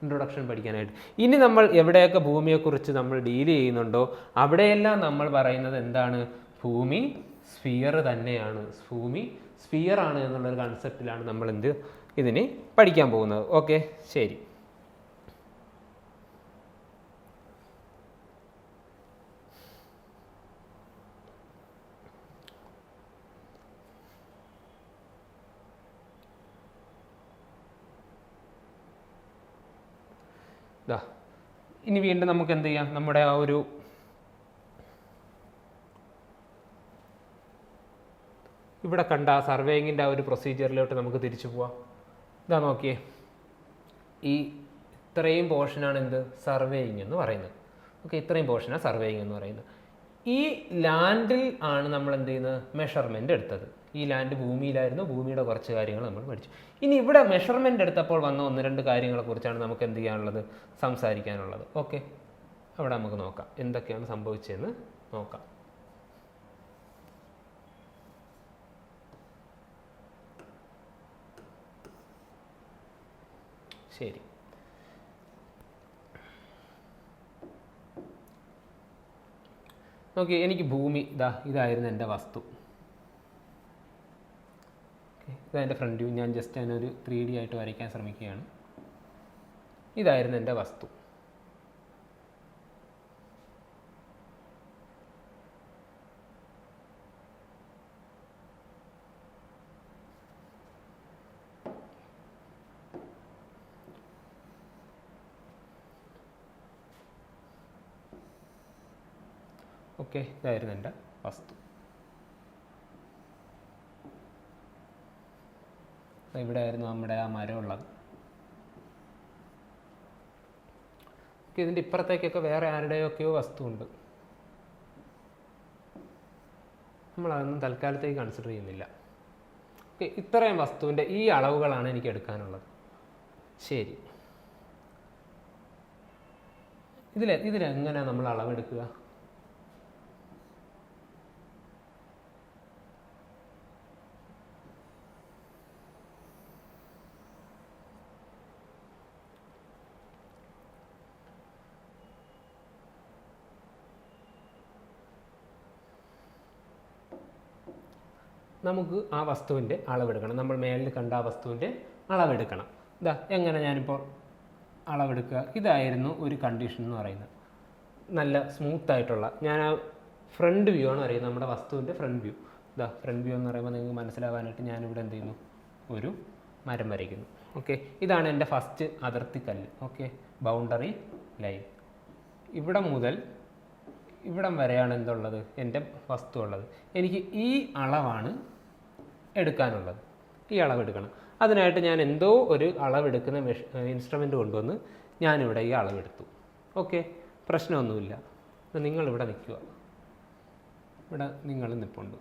ഇൻട്രൊഡക്ഷൻ പഠിക്കാനായിട്ട്. ഇനി നമ്മൾ എവിടെയൊക്കെ ഭൂമിയെക്കുറിച്ച് നമ്മൾ ഡീൽ ചെയ്യുന്നുണ്ടോ അവിടെയെല്ലാം നമ്മൾ പറയുന്നത് എന്താണ്? ഭൂമി സ്ഫിയർ തന്നെയാണ്. ഭൂമി സ്ഫിയർ ആണ് എന്നുള്ളൊരു കൺസെപ്റ്റിലാണ് നമ്മൾ ഇതിനെ പഠിക്കാൻ പോകുന്നത്. ഓക്കെ, ശരി. ഇനി വീണ്ടും നമുക്ക് എന്ത് ചെയ്യാം, നമ്മുടെ ആ ഒരു ഇവിടെ കണ്ട സർവേയിങ്ങിൻ്റെ ആ ഒരു പ്രൊസീജിയറിലോട്ട് നമുക്ക് തിരിച്ചു പോവാം. ഇതാ നോക്കിയേ, ഈ ഇത്രയും പോർഷനാണ് എന്ത് സർവേയിങ് എന്ന് പറയുന്നത്. ഓക്കെ, ഇത്രയും പോർഷനാണ് സർവേയിങ് എന്ന് പറയുന്നത്. ഈ ലാൻഡിൽ ആണ് നമ്മൾ എന്ത് ചെയ്യുന്നത്? മെഷർമെൻ്റ് എടുത്തത്. ഈ ലാൻഡ് ഭൂമിയിലായിരുന്നു, ഭൂമിയുടെ കുറച്ച് കാര്യങ്ങൾ നമ്മൾ പഠിച്ചു. ഇനി ഇവിടെ മെഷർമെൻ്റ് എടുത്തപ്പോൾ വന്ന 1-2 കാര്യങ്ങളെക്കുറിച്ചാണ് നമുക്ക് എന്ത് ചെയ്യാനുള്ളത്? സംസാരിക്കാനുള്ളത്. ഓക്കെ, അവിടെ നമുക്ക് നോക്കാം എന്തൊക്കെയാണ് സംഭവിച്ചതെന്ന് നോക്കാം. ശരി, നോക്കി, എനിക്ക് ഭൂമി ഇതായിരുന്നു എൻ്റെ വസ്തു. ഇതെൻ്റെ ഫ്രണ്ട് വ്യൂ. ഞാൻ ജസ്റ്റ് അതിനൊരു 3D ആയിട്ട് വരയ്ക്കാൻ ശ്രമിക്കുകയാണ്. ഇതായിരുന്നു എൻ്റെ വസ്തു. ഓക്കെ, ഇതായിരുന്നു എൻ്റെ വസ്തു. ഇവിടെ ആയിരുന്നു നമ്മുടെ ആ മരം ഉള്ളത്. ഓക്കെ, ഇതിൻ്റെ ഇപ്പുറത്തേക്കൊക്കെ വേറെ ആരുടെയൊക്കെയോ വസ്തുവുണ്ട്. നമ്മളതൊന്നും തൽക്കാലത്തേക്ക് കൺസിഡർ ചെയ്യുന്നില്ല. ഓക്കെ, ഇത്രയും വസ്തുവിൻ്റെ ഈ അളവുകളാണ് എനിക്ക് എടുക്കാനുള്ളത്. ശരി, ഇതിലെങ്ങനെയാണ് നമ്മൾ നമുക്ക് ആ വസ്തുവിൻ്റെ അളവെടുക്കണം. നമ്മൾ മേലിൽ കണ്ട ആ വസ്തുവിൻ്റെ അളവെടുക്കണം. എങ്ങനെ ഞാനിപ്പോൾ അളവെടുക്കുക? ഇതായിരുന്നു ഒരു കണ്ടീഷൻ എന്ന് പറയുന്നത്. നല്ല സ്മൂത്തായിട്ടുള്ള, ഞാൻ ആ ഫ്രണ്ട് വ്യൂ ആണ് അറിയുന്നത്, നമ്മുടെ വസ്തുവിൻ്റെ ഫ്രണ്ട് വ്യൂ. ഫ്രണ്ട് വ്യൂ എന്ന് പറയുമ്പോൾ നിങ്ങൾക്ക് മനസ്സിലാവാനായിട്ട് ഞാനിവിടെ എന്ത് ചെയ്യുന്നു, ഒരു മരം വരയ്ക്കുന്നു. ഓക്കെ, ഇതാണ് എൻ്റെ ഫസ്റ്റ് അതിർത്തി കല്ല്. Okay, boundary line. ഇവിടം മുതൽ ഇവിടം വരെയാണ് എന്തുള്ളത്, എൻ്റെ വസ്തു ഉള്ളത്. എനിക്ക് ഈ അളവാണ് എടുക്കാനുള്ളത്. ഈ അളവെടുക്കണം. അതിനായിട്ട് ഞാൻ എന്തോ ഒരു അളവെടുക്കുന്ന ഇൻസ്ട്രുമെൻ്റ് കൊണ്ടുവന്ന് ഞാനിവിടെ ഈ അളവെടുത്തു. ഓക്കെ, പ്രശ്നമൊന്നുമില്ല. നിങ്ങളിവിടെ നിൽക്കുക, ഇവിടെ നിങ്ങൾ നിൽപ്പുണ്ട്,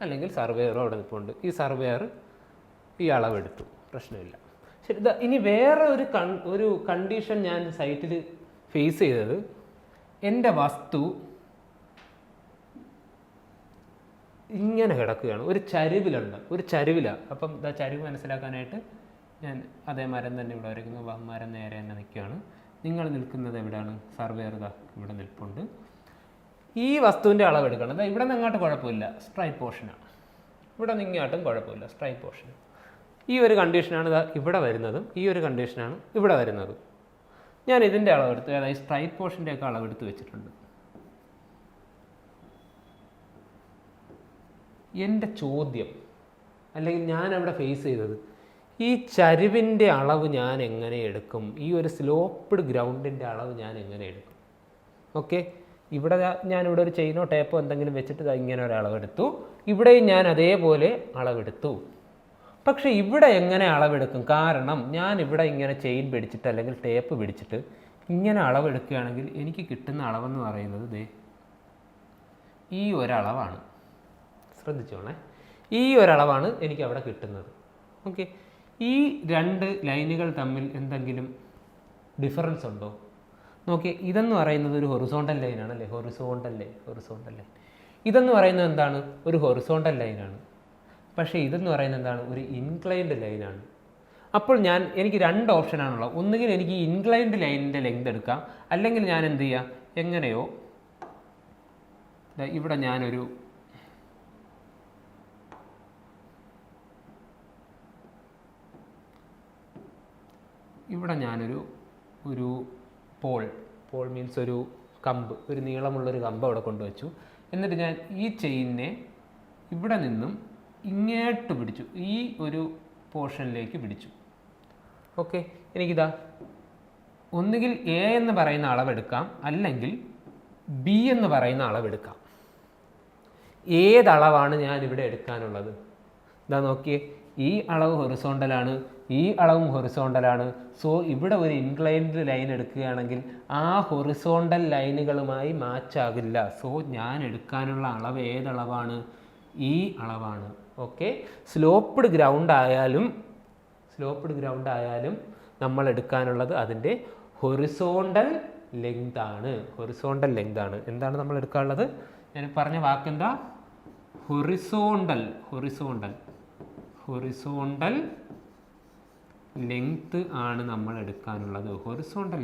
അല്ലെങ്കിൽ സർവേയറോ അവിടെ നിൽപ്പുണ്ട്. ഈ സർവേയർ ഈ അളവെടുത്തു, പ്രശ്നമില്ല. ശരി, ഇനി വേറെ ഒരു കണ്ടീഷൻ ഞാൻ സൈറ്റിൽ ഫേസ് ചെയ്തത്, എൻ്റെ വസ്തു ഇങ്ങനെ കിടക്കുകയാണ്, ഒരു ചരിവിലുണ്ട്, ഒരു ചരിവിലാണ്. അപ്പം ചരിവ് മനസ്സിലാക്കാനായിട്ട് ഞാൻ അതേ മരം തന്നെ ഇവിടെ വരയ്ക്കുന്നു. മരം നേരെ തന്നെ നിൽക്കുകയാണ്. നിങ്ങൾ നിൽക്കുന്നത് എവിടെയാണ്? സർവേയർ ഇവിടെ നിൽപ്പുണ്ട്. ഈ വസ്തുവിൻ്റെ അളവെടുക്കണം. ഇവിടെ നിന്ന് അങ്ങോട്ട് കുഴപ്പമില്ല, സ്ട്രൈറ്റ് പോർഷനാണ്. ഇവിടെ നിന്ന് ഇങ്ങോട്ടും കുഴപ്പമില്ല, സ്ട്രൈറ്റ് പോർഷൻ. ഈ ഒരു കണ്ടീഷനാണ് ഇവിടെ വരുന്നതും ഈ ഒരു കണ്ടീഷനാണ് ഇവിടെ വരുന്നതും. ഞാൻ ഇതിൻ്റെ അളവെടുത്ത്, അതായത് സ്ട്രൈറ്റ് പോർഷൻ്റെയൊക്കെ അളവെടുത്ത് വെച്ചിട്ടുണ്ട്. എൻ്റെ ചോദ്യം, അല്ലെങ്കിൽ ഞാൻ അവിടെ ഫേസ് ചെയ്തത്, ഈ ചരിവിൻ്റെ അളവ് ഞാൻ എങ്ങനെ എടുക്കും? ഈ ഒരു സ്ലോപ്പ്ഡ് ഗ്രൗണ്ടിൻ്റെ അളവ് ഞാൻ എങ്ങനെ എടുക്കും? ഓക്കെ, ഇവിടെ ഞാനിവിടെ ഒരു ചെയിനോ ടേപ്പോ എന്തെങ്കിലും വെച്ചിട്ട് ഇങ്ങനെ ഒരു അളവെടുത്തു. ഇവിടെയും ഞാൻ അതേപോലെ അളവെടുത്തു. പക്ഷെ ഇവിടെ എങ്ങനെ അളവെടുക്കും? കാരണം ഞാൻ ഇവിടെ ഇങ്ങനെ ചെയിൻ പിടിച്ചിട്ട് അല്ലെങ്കിൽ ടേപ്പ് പിടിച്ചിട്ട് ഇങ്ങനെ അളവെടുക്കുകയാണെങ്കിൽ എനിക്ക് കിട്ടുന്ന അളവെന്ന് പറയുന്നത് ഈ ഒരളവാണ്. ശ്രദ്ധിച്ചോണേ, ഈ ഒരളവാണ് എനിക്ക് അവിടെ കിട്ടുന്നത്. ഓക്കെ, ഈ രണ്ട് ലൈനുകൾ തമ്മിൽ എന്തെങ്കിലും ഡിഫറൻസ് ഉണ്ടോ? നോക്കിയേ, ഇതെന്ന് പറയുന്നത് ഒരു ഹൊറിസോണ്ടൽ ലൈനാണ് അല്ലേ? Horizontal line. ഇതെന്ന് പറയുന്നത് എന്താണ്? ഒരു ഹൊറിസോണ്ടൽ ലൈനാണ്. പക്ഷേ ഇതെന്ന് പറയുന്നത് എന്താണ്? ഒരു ഇൻക്ലൈൻഡ് ലൈനാണ്. അപ്പോൾ എനിക്ക് രണ്ട് ഓപ്ഷനാണുള്ളത്. ഒന്നുകിൽ എനിക്ക് ഈ ഇൻക്ലൈൻഡ് ലൈനിൻ്റെ ലെങ്ത് എടുക്കാം, അല്ലെങ്കിൽ ഞാൻ എന്ത് ചെയ്യാം, എങ്ങനെയോ ഇവിടെ ഞാനൊരു ഒരു പോൾ മീൻസ് ഒരു കമ്പ്, ഒരു നീളമുള്ളൊരു കമ്പ് അവിടെ കൊണ്ടുവച്ചു. എന്നിട്ട് ഞാൻ ഈ ചെയിനിനെ ഇവിടെ നിന്നും ഇങ്ങോട്ട് പിടിച്ചു, ഈ ഒരു പോർഷനിലേക്ക് പിടിച്ചു. ഓക്കെ, എനിക്കിതാ ഒന്നുകിൽ എ എന്ന് പറയുന്ന അളവെടുക്കാം, അല്ലെങ്കിൽ ബി എന്ന് പറയുന്ന അളവെടുക്കാം. ഏതളവാണ് ഞാൻ ഇവിടെ എടുക്കാനുള്ളത്? നോക്കിയേ, ഈ അളവ് ഹൊറിസോണ്ടലാണ്, ഈ അളവും ഹൊറിസോണ്ടലാണ്. സോ ഇവിടെ ഒരു ഇൻക്ലൈൻഡ് ലൈൻ എടുക്കുകയാണെങ്കിൽ ആ ഹൊറിസോണ്ടൽ ലൈനുകളുമായി മാച്ച് ആകില്ല. സോ ഞാൻ എടുക്കാനുള്ള അളവ് ഏതളവാണ്? ഈ അളവാണ്. ഓക്കെ, സ്ലോപ്പ്ഡ് ഗ്രൗണ്ട് ആയാലും നമ്മൾ എടുക്കാനുള്ളത് അതിൻ്റെ ഹൊറിസോണ്ടൽ ലെങ്ത് ആണ്. എന്താണ് നമ്മൾ എടുക്കാനുള്ളത്? ഞാൻ പറഞ്ഞ വാക്കെന്താ? ഹൊറിസോണ്ടൽ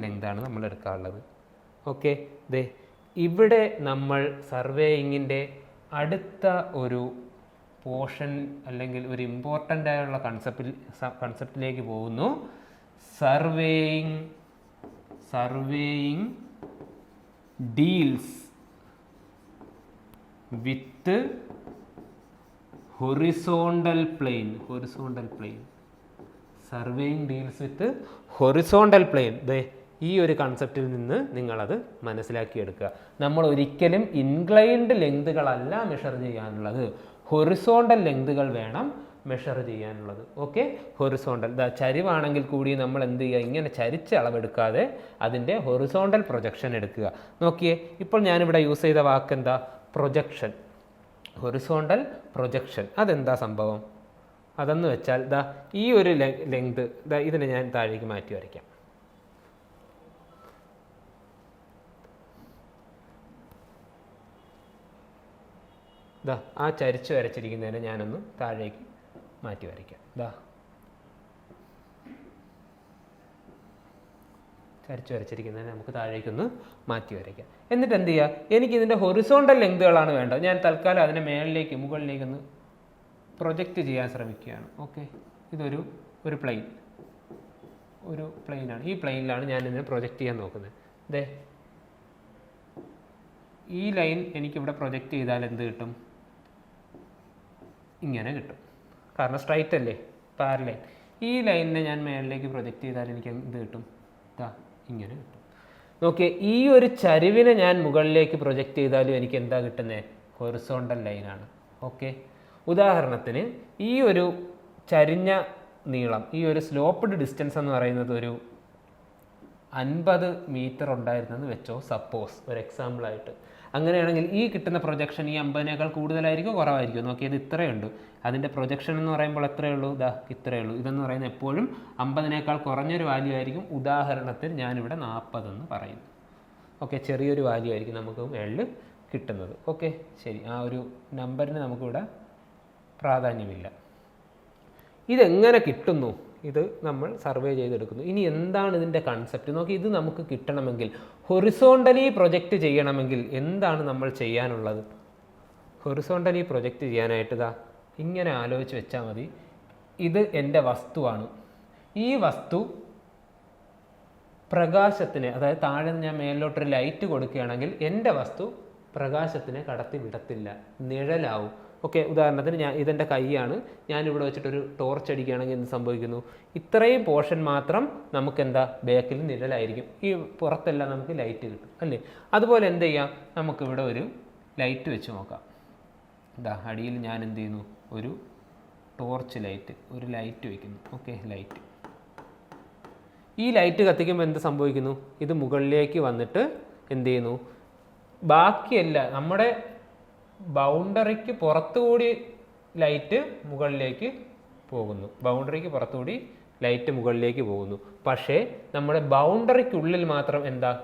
ലെങ്ത് ആണ് നമ്മൾ എടുക്കാനുള്ളത്. ഓക്കെ, ഇവിടെ നമ്മൾ സർവേയിങ്ങിൻ്റെ അടുത്ത ഒരു പോർഷൻ അല്ലെങ്കിൽ ഒരു ഇമ്പോർട്ടൻ്റ് ആയുള്ള കൺസെപ്റ്റിലേക്ക് പോകുന്നു. Surveying deals with horizontal plane. ഈ ഒരു കൺസെപ്റ്റിൽ നിന്ന് നിങ്ങളത് മനസ്സിലാക്കിയെടുക്കുക. നമ്മൾ ഒരിക്കലും ഇൻക്ലൈൻഡ് ലെങ്തുകളല്ല മെഷർ ചെയ്യാനുള്ളത്, ഹൊറിസോണ്ടൽ ലെങ്തുകൾ വേണം മെഷർ ചെയ്യാനുള്ളത്. ഓക്കെ, ഹൊറിസോണ്ടൽ ചരിവാണെങ്കിൽ കൂടി നമ്മൾ എന്ത് ചെയ്യുക? ഇങ്ങനെ ചരിച്ച് അളവെടുക്കാതെ അതിൻ്റെ ഹൊറിസോണ്ടൽ പ്രൊജക്ഷൻ എടുക്കുക. നോക്കിയേ, ഇപ്പോൾ ഞാനിവിടെ യൂസ് ചെയ്ത വാക്കെന്താ? പ്രൊജക്ഷൻ. Horizontal projection. അതെന്താ സംഭവം? അതെന്ന് വെച്ചാൽ ഈ ഒരു ലെങ്ത് ഇതിനെ ഞാൻ താഴേക്ക് മാറ്റി വരയ്ക്കാം. ആ ചരിച്ച് വരച്ചിരിക്കുന്നതിനെ ഞാനൊന്ന് താഴേക്ക് മാറ്റി വരയ്ക്കാം. ചരിച്ച് വരച്ചിരിക്കുന്നതിനെ നമുക്ക് താഴേക്കൊന്ന് മാറ്റി വരയ്ക്കാം. എന്നിട്ട് എന്ത് ചെയ്യുക, എനിക്കിതിൻ്റെ ഹൊറിസോണ്ടൽ ലെങ്തുകളാണ് വേണ്ടത്. ഞാൻ തൽക്കാലം അതിനെ മുകളിലേക്കൊന്ന് പ്രൊജക്റ്റ് ചെയ്യാൻ ശ്രമിക്കുകയാണ്. ഓക്കെ, ഇതൊരു പ്ലെയിനാണ്. ഈ പ്ലെയിനിലാണ് ഞാൻ ഇതിനെ പ്രൊജക്റ്റ് ചെയ്യാൻ നോക്കുന്നത്. ദേ ഈ ലൈൻ എനിക്കിവിടെ പ്രൊജക്റ്റ് ചെയ്താൽ എന്ത് കിട്ടും? ഇങ്ങനെ കിട്ടും. കാരണം സ്ട്രൈറ്റ് അല്ലേ, പാരലൈൻ. ഈ ലൈനിനെ ഞാൻ മേളിലേക്ക് പ്രൊജക്റ്റ് ചെയ്താൽ എനിക്ക് എന്ത് കിട്ടും? ഇങ്ങനെ കിട്ടും. നോക്കിയേ, ഈ ഒരു ചരിവിനെ ഞാൻ മുകളിലേക്ക് പ്രൊജക്റ്റ് ചെയ്താലും എനിക്ക് എന്താ കിട്ടുന്നത്? ഹൊറിസോണ്ടൽ ലൈനാണ്. ഓക്കെ, ഉദാഹരണത്തിന് ഈ ഒരു ചരിഞ്ഞ നീളം, ഈ ഒരു സ്ലോപ്പ്ഡ് ഡിസ്റ്റൻസ് എന്ന് പറയുന്നത് ഒരു 50 മീറ്റർ ഉണ്ടായിരുന്നെന്ന് വെച്ചോ, സപ്പോസ് ഒരു എക്സാമ്പിളായിട്ട്. അങ്ങനെയാണെങ്കിൽ ഈ കിട്ടുന്ന പ്രൊജക്ഷൻ ഈ 50നേക്കാൾ കൂടുതലായിരിക്കും കുറവായിരിക്കും? നോക്കിയത് ഇത്രയുണ്ട്. അതിൻ്റെ പ്രൊജക്ഷൻ എന്ന് പറയുമ്പോൾ എത്രയേ ഉള്ളൂ? ഇത്രയേ ഉള്ളൂ. ഇതെന്ന് പറയുന്നത് എപ്പോഴും 50നേക്കാൾ കുറഞ്ഞൊരു വാല്യൂ ആയിരിക്കും. ഉദാഹരണത്തിന് ഞാനിവിടെ 40 എന്ന് പറയുന്നു. ഓക്കെ, ചെറിയൊരു വാല്യൂ ആയിരിക്കും നമുക്ക് മേളിൽ കിട്ടുന്നത്. ഓക്കെ, ശരി, ആ ഒരു നമ്പറിന് നമുക്കിവിടെ പ്രാധാന്യമില്ല. ഇതെങ്ങനെ കിട്ടുന്നു? ഇത് നമ്മൾ സർവേ ചെയ്തെടുക്കുന്നു. ഇനി എന്താണ് ഇതിൻ്റെ കൺസെപ്റ്റ്? നോക്കി, ഇത് നമുക്ക് കിട്ടണമെങ്കിൽ, ഹൊറിസോണ്ടലി പ്രൊജക്റ്റ് ചെയ്യണമെങ്കിൽ എന്താണ് നമ്മൾ ചെയ്യാനുള്ളത്? ഹൊറിസോണ്ടലി പ്രൊജക്റ്റ് ചെയ്യാനായിട്ട് ഇങ്ങനെ ആലോചിച്ച് വെച്ചാൽ മതി. ഇത് എൻ്റെ വസ്തുവാണ്. ഈ വസ്തു പ്രകാശത്തിന്, അതായത് താഴെ ഞാൻ മേലിലോട്ടൊരു ലൈറ്റ് കൊടുക്കുകയാണെങ്കിൽ എൻ്റെ വസ്തു പ്രകാശത്തിനെ കടത്തി വിടത്തില്ല, നിഴലാവും. ഓക്കെ, ഉദാഹരണത്തിന് ഇതെൻ്റെ കൈയാണ്. ഞാനിവിടെ വെച്ചിട്ടൊരു ടോർച്ച് അടിക്കുകയാണെങ്കിൽ എന്ത് സംഭവിക്കുന്നു? ഇത്രയും പോർഷൻ മാത്രം നമുക്ക് ബാക്കിൽ നിഴലായിരിക്കും. ഈ പുറത്തെല്ലാം നമുക്ക് ലൈറ്റ് കിട്ടും അല്ലേ? അതുപോലെ എന്ത് ചെയ്യാം, നമുക്കിവിടെ ഒരു ലൈറ്റ് വെച്ച് നോക്കാം. അടിയിൽ ഞാൻ എന്ത് ചെയ്യുന്നു? ഒരു ടോർച്ച് ലൈറ്റ്, ഒരു ലൈറ്റ് വയ്ക്കുന്നു. Okay, light. ഈ ലൈറ്റ് കത്തിക്കുമ്പോൾ എന്ത് സംഭവിക്കുന്നു? ഇത് മുകളിലേക്ക് വന്നിട്ട് എന്ത് ചെയ്യുന്നു? ബാക്കിയല്ല, നമ്മുടെ ബൗണ്ടറിക്ക് പുറത്തുകൂടി ലൈറ്റ് മുകളിലേക്ക് പോകുന്നു. ലൈറ്റ് മുകളിലേക്ക് പോകുന്നു. പക്ഷേ നമ്മുടെ ബൗണ്ടറിക്കുള്ളിൽ മാത്രം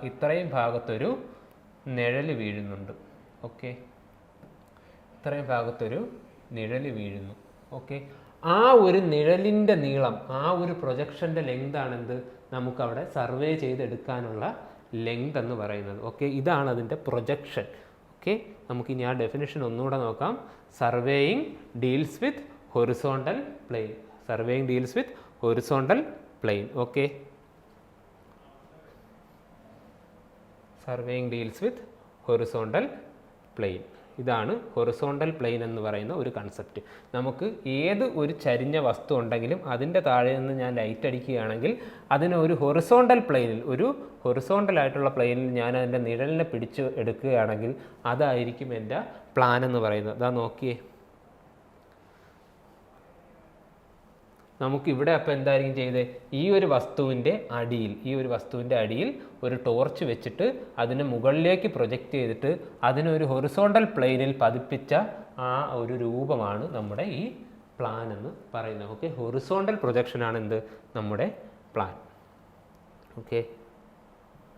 ഇത്രയും ഭാഗത്തൊരു നിഴൽ വീഴുന്നുണ്ട്. ഓക്കെ, ഇത്രയും ഭാഗത്തൊരു നിഴൽ വീഴുന്നു. ഓക്കെ, ആ ഒരു നിഴലിൻ്റെ നീളം, ആ ഒരു പ്രൊജക്ഷൻ്റെ ലെങ്ത് നമുക്കവിടെ സർവേ ചെയ്തെടുക്കാനുള്ള ലെങ്ത് എന്ന് പറയുന്നത്. ഓക്കെ, ഇതാണ് അതിൻ്റെ പ്രൊജക്ഷൻ. ഓക്കെ, നമുക്കിനി ആ ഡെഫിനിഷൻ ഒന്നുകൂടെ നോക്കാം. Surveying deals with horizontal plane. Okay, surveying deals with horizontal plane. ഇതാണ് ഹൊറിസോണ്ടൽ പ്ലെയിൻ എന്ന് പറയുന്ന ഒരു കൺസെപ്റ്റ്. നമുക്ക് ഏത് ഒരു ചരിഞ്ഞ വസ്തു ഉണ്ടെങ്കിലും അതിൻ്റെ താഴെ നിന്ന് ഞാൻ ലൈറ്റ് അടിക്കുകയാണെങ്കിൽ അതിനെ ഒരു ഹൊറിസോണ്ടൽ ആയിട്ടുള്ള പ്ലെയിനിൽ ഞാൻ അതിൻ്റെ നിഴലിനെ പിടിച്ച് എടുക്കുകയാണെങ്കിൽ അതായിരിക്കും എൻ്റെ പ്ലാൻ എന്ന് പറയുന്നത്. നോക്കിയേ, നമുക്കിവിടെ അപ്പോൾ എന്തായിരിക്കും ചെയ്തത്? ഈ ഒരു വസ്തുവിൻ്റെ അടിയിൽ ഒരു ടോർച്ച് വെച്ചിട്ട് അതിനെ മുകളിലേക്ക് പ്രൊജക്റ്റ് ചെയ്തിട്ട് അതിനൊരു ഹൊറിസോണ്ടൽ പ്ലെയിനിൽ പതിപ്പിച്ച ആ ഒരു രൂപമാണ് നമ്മുടെ ഈ പ്ലാൻ എന്ന് പറയുന്നത്. ഓക്കെ, ഹൊറിസോണ്ടൽ പ്രൊജക്ഷനാണ് നമ്മുടെ പ്ലാൻ. ഓക്കെ,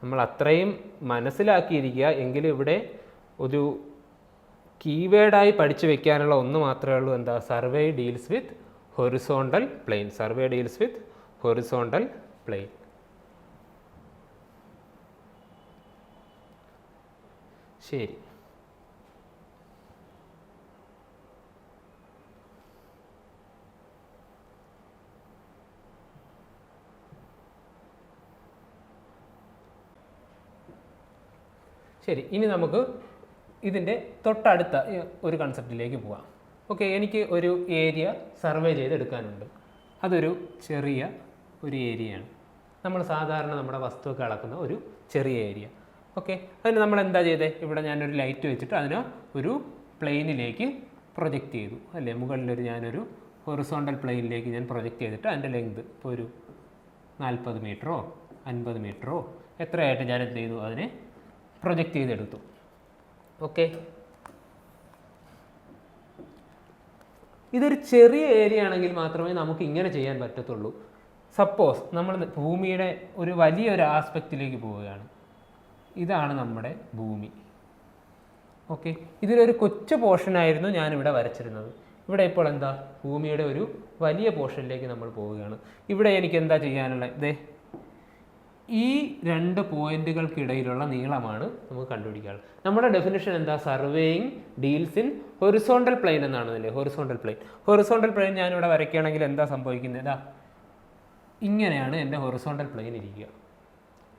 നമ്മൾ അത്രയും മനസ്സിലാക്കിയിരിക്കുക. എങ്കിലും ഇവിടെ ഒരു കീവേഡായി പഠിച്ചു വെക്കാനുള്ള ഒന്ന് മാത്രമേ ഉള്ളൂ. Survey deals with horizontal plane. ശരി, ഇനി നമുക്ക് ഇതിൻ്റെ തൊട്ടടുത്ത ഒരു കൺസെപ്റ്റിലേക്ക് പോകാം. ഓക്കെ, എനിക്ക് ഒരു ഏരിയ സർവേ ചെയ്തെടുക്കാനുണ്ട്. അതൊരു ചെറിയ ഒരു ഏരിയയാണ്. നമ്മൾ സാധാരണ നമ്മുടെ വസ്തുവൊക്കെ അളക്കുന്ന ഒരു ചെറിയ ഏരിയ. ഓക്കെ, അതിന് നമ്മൾ എന്താ ചെയ്തത്? ഇവിടെ ഞാനൊരു ലൈറ്റ് വെച്ചിട്ട് അതിനെ ഒരു പ്ലെയിനിലേക്ക് പ്രൊജക്റ്റ് ചെയ്തു അല്ലേ? ഞാനൊരു ഹൊറിസോണ്ടൽ പ്ലെയിനിലേക്ക് ഞാൻ പ്രൊജക്റ്റ് ചെയ്തിട്ട് അതിൻ്റെ ലെങ്ത് ഇപ്പോൾ ഒരു 40 മീറ്ററോ 50 മീറ്ററോ എത്രയായിട്ട് ഞാൻ എന്ത് ചെയ്തു? അതിനെ പ്രൊജക്റ്റ് ചെയ്തെടുത്തു. ഓക്കെ, ഇതൊരു ചെറിയ ഏരിയ ആണെങ്കിൽ മാത്രമേ നമുക്ക് ഇങ്ങനെ ചെയ്യാൻ പറ്റത്തുള്ളൂ. സപ്പോസ് നമ്മൾ ഭൂമിയുടെ ഒരു വലിയൊരു ആസ്പെക്റ്റിലേക്ക് പോവുകയാണ്. ഇതാണ് നമ്മുടെ ഭൂമി. ഓക്കെ, ഇതിലൊരു കൊച്ചു പോർഷനായിരുന്നു ഞാനിവിടെ വരച്ചിരുന്നത്. ഇവിടെ ഇപ്പോൾ ഭൂമിയുടെ ഒരു വലിയ പോർഷനിലേക്ക് നമ്മൾ പോവുകയാണ്. ഇവിടെ എനിക്ക് എന്താ ചെയ്യാനുള്ളത്? ഈ രണ്ട് പോയിന്റുകൾക്കിടയിലുള്ള നീളമാണ് നമുക്ക് കണ്ടുപിടിക്കാനുള്ളത്. നമ്മുടെ ഡെഫിനിഷൻ എന്താ? Surveying deals in horizontal plane എന്നാണ് അല്ലേ? Horizontal plane. ഹൊറിസോണ്ടൽ പ്ലെയിൻ ഞാനിവിടെ വരയ്ക്കുകയാണെങ്കിൽ എന്താ സംഭവിക്കുന്നത്? ഇതാ ഇങ്ങനെയാണ് എൻ്റെ ഹൊറിസോണ്ടൽ പ്ലെയിൻ ഇരിക്കുക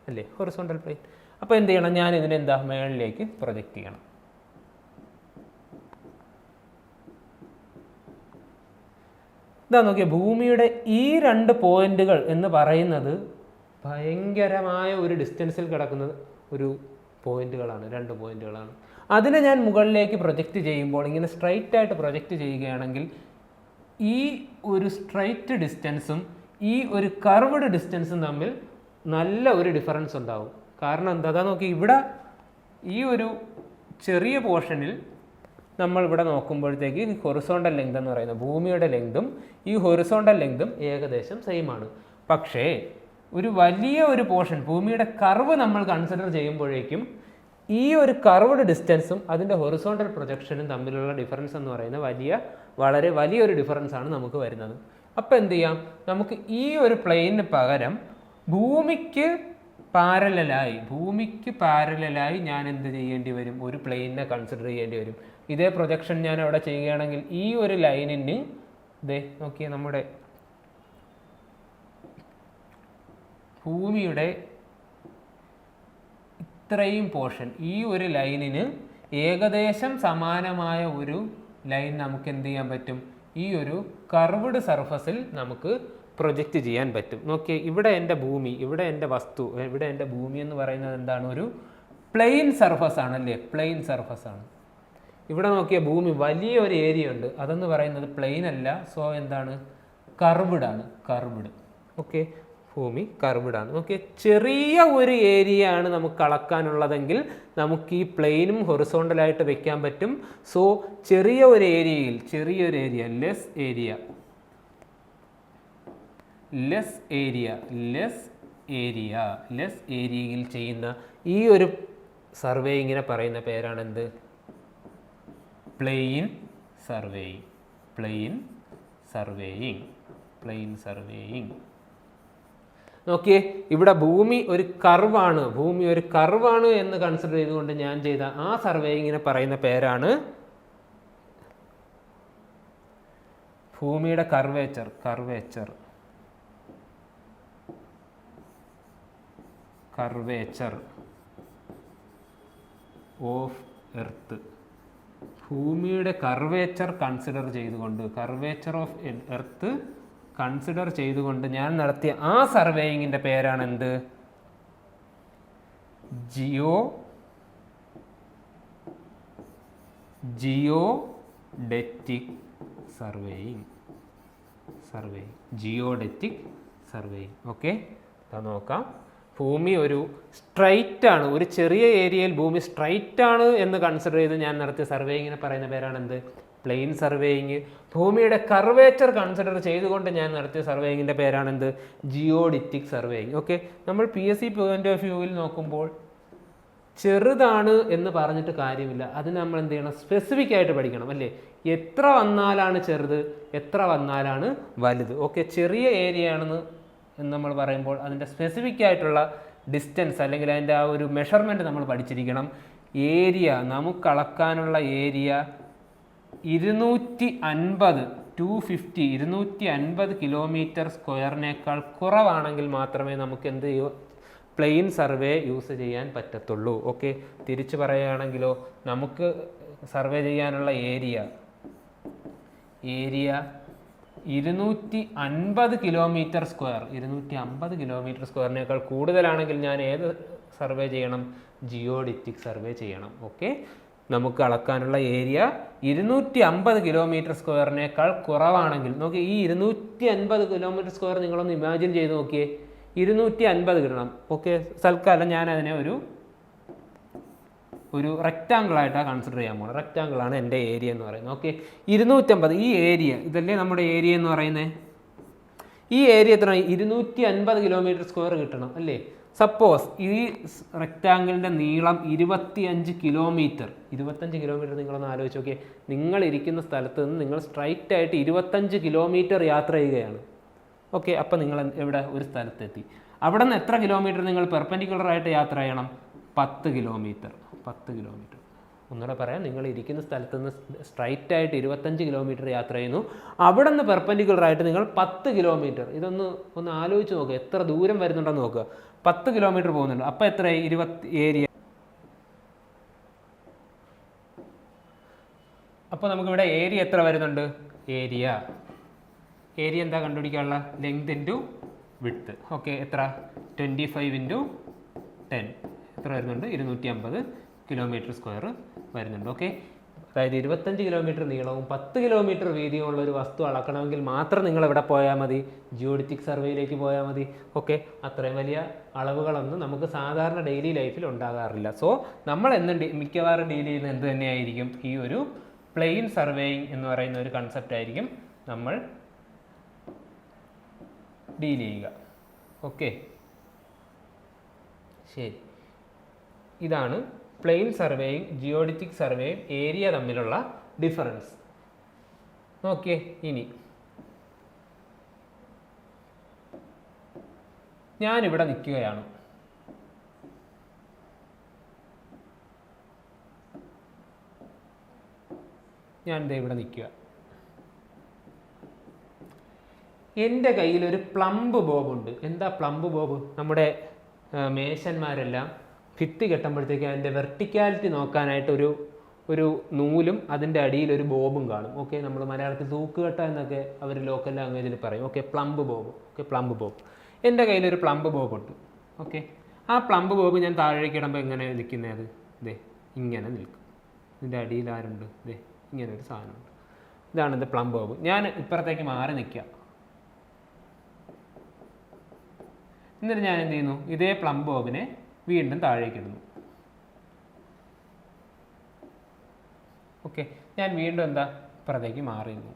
അല്ലേ? Horizontal plane. അപ്പോൾ എന്ത് ചെയ്യണം? ഞാൻ ഇതിനെന്താ മുകളിലേക്ക് പ്രൊജക്റ്റ് ചെയ്യണം. ഇതാ നോക്കിയാൽ ഭൂമിയുടെ ഈ രണ്ട് പോയിന്റുകൾ എന്ന് പറയുന്നത് ഭയങ്കരമായ ഒരു ഡിസ്റ്റൻസിൽ കിടക്കുന്ന ഒരു പോയിന്റുകളാണ്, രണ്ട് പോയിന്റുകളാണ്. അതിനെ ഞാൻ മുകളിലേക്ക് പ്രൊജക്റ്റ് ചെയ്യുമ്പോൾ ഇങ്ങനെ സ്ട്രൈറ്റ് ആയിട്ട് പ്രൊജക്റ്റ് ചെയ്യുകയാണെങ്കിൽ ഈ ഒരു സ്ട്രൈറ്റ് ഡിസ്റ്റൻസും ഈ ഒരു കർവ്ഡ് ഡിസ്റ്റൻസും തമ്മിൽ നല്ല ഒരു ഡിഫറൻസ് ഉണ്ടാവും. കാരണം എന്താ? അതാ നോക്കി, ഇവിടെ ഈ ഒരു ചെറിയ പോർഷനിൽ നമ്മൾ ഇവിടെ നോക്കുമ്പോഴത്തേക്ക് ഹൊറിസോണ്ടൽ ലെങ്ത് എന്ന് പറയുന്നത് ഭൂമിയുടെ ലെങ്തും ഈ ഹൊറിസോണ്ടൽ ലെങ്തും ഏകദേശം സെയിം ആണ്. പക്ഷേ ഒരു വലിയ ഒരു പോർഷൻ ഭൂമിയുടെ കർവ് നമ്മൾ കൺസിഡർ ചെയ്യുമ്പോഴേക്കും ഈ ഒരു കർവ്ഡ് ഡിസ്റ്റൻസും അതിൻ്റെ ഹൊറിസോണ്ടൽ പ്രൊജക്ഷനും തമ്മിലുള്ള ഡിഫറൻസ് എന്ന് പറയുന്നത് വളരെ വലിയൊരു ഡിഫറൻസ് ആണ് നമുക്ക് വരുന്നത്. അപ്പോൾ എന്ത് ചെയ്യാം? നമുക്ക് ഈ ഒരു പ്ലെയിനിന് പകരം ഭൂമിക്ക് പാരലലായി ഞാൻ എന്ത് ചെയ്യേണ്ടി വരും? ഒരു പ്ലെയിനിനെ കൺസിഡർ ചെയ്യേണ്ടി വരും. ഇതേ പ്രൊജക്ഷൻ ഞാൻ അവിടെ ചെയ്യുകയാണെങ്കിൽ ഈ ഒരു ലൈനിന് ഇതേ നോക്കിയാൽ നമ്മുടെ ഭൂമിയുടെ ഇത്രയും പോർഷൻ ഈ ഒരു ലൈനിന് ഏകദേശം സമാനമായ ഒരു ലൈൻ നമുക്ക് എന്ത് ചെയ്യാൻ പറ്റും? ഈ ഒരു കർവ്ഡ് സർഫസിൽ നമുക്ക് പ്രൊജക്റ്റ് ചെയ്യാൻ പറ്റും. നോക്കിയേ, ഇവിടെ എൻ്റെ ഭൂമി, ഇവിടെ എൻ്റെ വസ്തു, ഇവിടെ എൻ്റെ ഭൂമി എന്ന് പറയുന്നത് എന്താണ്? ഒരു പ്ലെയിൻ സർഫസ് ആണല്ലേ? പ്ലെയിൻ സർഫസ് ആണ്. ഇവിടെ നോക്കിയ ഭൂമി വലിയൊരു ഏരിയ ഉണ്ട്, അതെന്ന് പറയുന്നത് പ്ലെയിൻ അല്ല. സോ എന്താണ്? കർവ്ഡ് ആണ്. കർവ്ഡ്. ഓക്കെ, ഭൂമി കർവ്ഡ് ആണ്. ഓക്കെ, ചെറിയ ഒരു ഏരിയ ആണ് നമുക്ക് അളക്കാനുള്ളതെങ്കിൽ നമുക്ക് ഈ പ്ലെയിനും ഹൊറിസോണ്ടലായിട്ട് വെക്കാൻ പറ്റും. സോ ചെറിയൊരു ലെസ് ഏരിയയിൽ ചെയ്യുന്ന ഈ ഒരു സർവേയിങ്ങിനെ പറയുന്ന പേരാണ് എന്ത്? Plane surveying. നോക്കിയേ, ഇവിടെ ഭൂമി ഒരു കർവാണ് എന്ന് കൺസിഡർ ചെയ്തുകൊണ്ട് ഞാൻ ചെയ്ത ആ സർവേയിങ്ങിനെ പറയുന്ന പേരാണ് ഭൂമിയുടെ കർവേച്ചർ ഓഫ് എർത്ത്. ഭൂമിയുടെ കർവേച്ചർ ഓഫ് എർത്ത് കൺസിഡർ ചെയ്തുകൊണ്ട് ഞാൻ നടത്തിയ ആ സർവേയിങ്ങിൻ്റെ പേരാണ് എന്ത്? ജിയോഡെറ്റിക് സർവേയിങ്. ഓക്കെ, നോക്കാം. ഭൂമി ഒരു സ്ട്രൈറ്റ് ആണ്, ഒരു ചെറിയ ഏരിയയിൽ ഭൂമി സ്ട്രൈറ്റ് ആണ് എന്ന് കൺസിഡർ ചെയ്ത് ഞാൻ നടത്തിയ സർവേയിങ്ങിനെ പറയുന്ന പേരാണ് എന്ത്? Plane surveying. ഭൂമിയുടെ കർവേച്ചർ കൺസിഡർ ചെയ്തുകൊണ്ട് ഞാൻ നടത്തിയ സർവേയിങ്ങിൻ്റെ പേരാണ് എന്ത്? Geodetic surveying. ഓക്കെ, നമ്മൾ PSC പോയിന്റ് ഓഫ് വ്യൂവിൽ നോക്കുമ്പോൾ ചെറുതാണ് എന്ന് പറഞ്ഞിട്ട് കാര്യമില്ല, അതിന് നമ്മൾ എന്ത് ചെയ്യണം? സ്പെസിഫിക് ആയിട്ട് പഠിക്കണം അല്ലേ? എത്ര വന്നാലാണ് ചെറുത്, എത്ര വന്നാലാണ് വലുത്? ഓക്കെ, ചെറിയ ഏരിയ ആണെന്ന് നമ്മൾ പറയുമ്പോൾ അതിൻ്റെ സ്പെസിഫിക് ആയിട്ടുള്ള ഡിസ്റ്റൻസ് അല്ലെങ്കിൽ അതിൻ്റെ ആ ഒരു മെഷർമെൻറ്റ് നമ്മൾ പഠിച്ചിരിക്കണം. ഏരിയ, നമുക്ക് അളക്കാനുള്ള ഏരിയ 250 കിലോമീറ്റർ സ്ക്വയറിനേക്കാൾ കുറവാണെങ്കിൽ മാത്രമേ നമുക്ക് എന്ത് ചെയ്യൂ? പ്ലെയിൻ സർവേ യൂസ് ചെയ്യാൻ പറ്റത്തുള്ളൂ. ഓക്കെ, തിരിച്ചു പറയുകയാണെങ്കിലോ, നമുക്ക് സർവേ ചെയ്യാനുള്ള ഏരിയ 250 കിലോമീറ്റർ സ്ക്വയറിനേക്കാൾ കൂടുതലാണെങ്കിൽ ഞാൻ ഏത് സർവേ ചെയ്യണം? ജിയോഡിറ്റിക് സർവേ ചെയ്യണം. ഓക്കെ, നമുക്ക് അളക്കാനുള്ള ഏരിയ 250 കിലോമീറ്റർ സ്ക്വയറിനേക്കാൾ കുറവാണെങ്കിൽ, നോക്കി ഈ 250 കിലോമീറ്റർ സ്ക്വയർ നിങ്ങളൊന്ന് ഇമാജിൻ ചെയ്ത് നോക്കിയേ. 250 കിട്ടണം. ഓക്കെ, തൽക്കാലം ഞാൻ അതിനെ ഒരു റെക്റ്റാങ്കിൾ ആയിട്ടാണ് കൺസിഡർ ചെയ്യാൻ പോകുന്നത്. റെക്റ്റാങ്കിൾ ആണ് എൻ്റെ ഏരിയ എന്ന് പറയുന്നത്. ഓക്കെ, 250 ഈ ഏരിയ, ഇതല്ലേ നമ്മുടെ ഏരിയ എന്ന് പറയുന്നത്. ഈ ഏരിയ എത്ര? 250 കിലോമീറ്റർ സ്ക്വയർ കിട്ടണം അല്ലേ? സപ്പോസ് ഈ റെക്റ്റാങ്കിളിൻ്റെ നീളം 25 കിലോമീറ്റർ. നിങ്ങളൊന്ന് ആലോചിച്ച് നോക്കിയേ. നിങ്ങൾ ഇരിക്കുന്ന സ്ഥലത്ത് നിന്ന് നിങ്ങൾ സ്ട്രൈറ്റ് ആയിട്ട് 25 കിലോമീറ്റർ യാത്ര ചെയ്യുകയാണ്. ഓക്കെ, അപ്പം നിങ്ങൾ എവിടെ? ഒരു സ്ഥലത്തെത്തി. അവിടെ നിന്ന് എത്ര കിലോമീറ്റർ നിങ്ങൾ പെർപെൻഡിക്കുലർ ആയിട്ട് യാത്ര ചെയ്യണം? 10 കിലോമീറ്റർ. 10 കിലോമീറ്റർ. ഒന്നുകൂടെ പറയാം, നിങ്ങൾ ഇരിക്കുന്ന സ്ഥലത്ത് നിന്ന് സ്ട്രൈറ്റ് ആയിട്ട് 25 കിലോമീറ്റർ യാത്ര ചെയ്യുന്നു. അവിടെ നിന്ന് പെർപെൻഡിക്കുലർ ആയിട്ട് നിങ്ങൾ 10 കിലോമീറ്റർ. ഒന്ന് ആലോചിച്ച് നോക്കുക, എത്ര ദൂരം വരുന്നുണ്ടെന്ന് നോക്കുക. 10 കിലോമീറ്റർ പോകുന്നുണ്ട്. അപ്പോൾ എത്രയായി? 20 ഏരിയ. അപ്പോൾ നമുക്കിവിടെ ഏരിയ എത്ര വരുന്നുണ്ട്? ഏരിയ എന്താ കണ്ടുപിടിക്കാനുള്ള? Length into width. ഓക്കെ, എത്ര? 25 × 10 എത്ര വരുന്നുണ്ട്? 250 കിലോമീറ്റർ സ്ക്വയർ വരുന്നുണ്ട്. ഓക്കെ, അതായത് 25 കിലോമീറ്റർ നീളവും 10 കിലോമീറ്റർ വീതിയുമുള്ള ഒരു വസ്തു അളക്കണമെങ്കിൽ മാത്രം നിങ്ങൾ എവിടെ പോയാൽ മതി? ജിയോഡറ്റിക് സർവേയിലേക്ക് പോയാൽ മതി. ഓക്കെ, അത്രയും വലിയ അളവുകളൊന്നും നമുക്ക് സാധാരണ ഡെയിലി ലൈഫിൽ ഉണ്ടാകാറില്ല. സോ നമ്മൾ മിക്കവാറും ഡീൽ ചെയ്യുന്ന എന്ത് തന്നെയായിരിക്കും? ഈ ഒരു പ്ലെയിൻ സർവേയിങ് എന്ന് പറയുന്ന ഒരു കൺസെപ്റ്റ് ആയിരിക്കും നമ്മൾ ഡീൽ ചെയ്യുക. ഓക്കെ, ശരി. ഇതാണ് പ്ലെയിൻ സർവേയും ജിയോഡറ്റിക് സർവേയും ഏരിയ തമ്മിലുള്ള ഡിഫറൻസ്. ഓക്കെ, ഇനി ഞാനിവിടെ നിൽക്കുകയാണ്. ഇവിടെ നിൽക്കുക. എൻ്റെ കയ്യിൽ ഒരു പ്ലംബ് ബോബ് ഉണ്ട്. എന്താ പ്ലംബ് ബോബ്? നമ്മുടെ മേശന്മാരെല്ലാം ഭിത്തി കെട്ടുമ്പോഴത്തേക്ക് അതിൻ്റെ വെർട്ടിക്കാലിറ്റി നോക്കാനായിട്ട് ഒരു നൂലും അതിൻ്റെ അടിയിൽ ഒരു ബോബും കാണും. ഓക്കെ, നമ്മൾ മലയാളത്തിൽ തൂക്കുകെട്ട എന്നൊക്കെ അവർ ലോക്കൽ ലാംഗ്വേജിൽ പറയും. Okay, plumb Bob. Okay, plumb Bob. എൻ്റെ കയ്യിലൊരു പ്ലംബ് ബോബ് ഉണ്ട്. ഓക്കെ, ആ പ്ലംബ് ബോബ് ഞാൻ താഴേക്ക് ഇടുമ്പോൾ എങ്ങനെ നിൽക്കുന്നത്? ഇങ്ങനെ നിൽക്കും. ഇതിൻ്റെ അടിയിൽ ആരുണ്ട്? ഇങ്ങനെ ഒരു സാധനമുണ്ട്. ഇതാണ് എൻ്റെ പ്ലംബ് ബോബ്. ഞാൻ ഇപ്പുറത്തേക്ക് മാറി നിൽക്കുക. എന്നിട്ട് ഞാൻ എന്ത് ചെയ്യുന്നു? ഇതേ പ്ലംബ് ബോബിനെ വീണ്ടും താഴേക്ക് ഇടുന്നു. ഓക്കെ, ഞാൻ വീണ്ടും ഇപ്പുറത്തേക്ക് മാറിയിരുന്നു.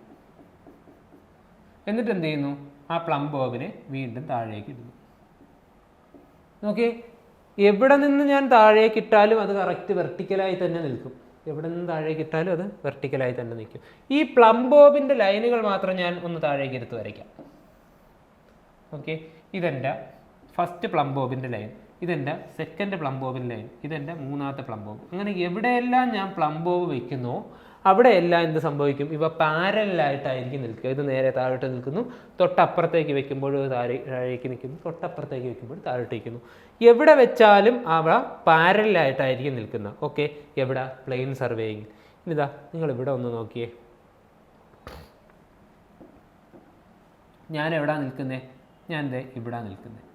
എന്നിട്ട് എന്ത് ചെയ്യുന്നു? ആ പ്ലംബ് ബോബിനെ വീണ്ടും താഴേക്ക് ഇടുന്നു. ഓക്കെ, എവിടെ നിന്ന് ഞാൻ താഴേക്ക് ഇട്ടാലും അത് കറക്റ്റ് വെർട്ടിക്കലായി തന്നെ നിൽക്കും. എവിടെ നിന്ന് താഴേക്ക് ഇട്ടാലും അത് വെർട്ടിക്കലായി തന്നെ നിൽക്കും. ഈ പ്ലംബ് ബോബിൻ്റെ ലൈനുകൾ മാത്രം ഞാൻ ഒന്ന് താഴേക്ക് എടുത്ത് വരയ്ക്കാം. ഓക്കെ, ഇതെൻ്റെ ഫസ്റ്റ് പ്ലംബ് ബോബിൻ്റെ ലൈൻ, ഇതെൻ്റെ സെക്കൻഡ് പ്ലംബ് ബോബിൻ്റെ ലൈൻ, ഇതെൻ്റെ മൂന്നാമത്തെ പ്ലംബ് ബോബ്. അങ്ങനെ എവിടെയെല്ലാം ഞാൻ പ്ലംബ് ബോബ് വയ്ക്കുന്നോ അവിടെയെല്ലാം എന്ത് സംഭവിക്കും? ഇവ പാരലായിട്ടായിരിക്കും നിൽക്കുക. ഇത് നേരെ താഴോട്ട് നിൽക്കുന്നു, തൊട്ടപ്പുറത്തേക്ക് വെക്കുമ്പോൾ താഴേക്ക് നിൽക്കുന്നു, തൊട്ടപ്പുറത്തേക്ക് വെക്കുമ്പോൾ താഴോട്ട് നിൽക്കുന്നു. എവിടെ വെച്ചാലും അവ പാരലായിട്ടായിരിക്കും നിൽക്കുന്നത്. ഓക്കെ, എവിടെ? Plane surveying. ഇതാ നിങ്ങൾ ഇവിടെ ഒന്ന് നോക്കിയേ. ഞാൻ എവിടാ നിൽക്കുന്നത്? ഞാൻ ഇവിടെ നിൽക്കുന്നത്.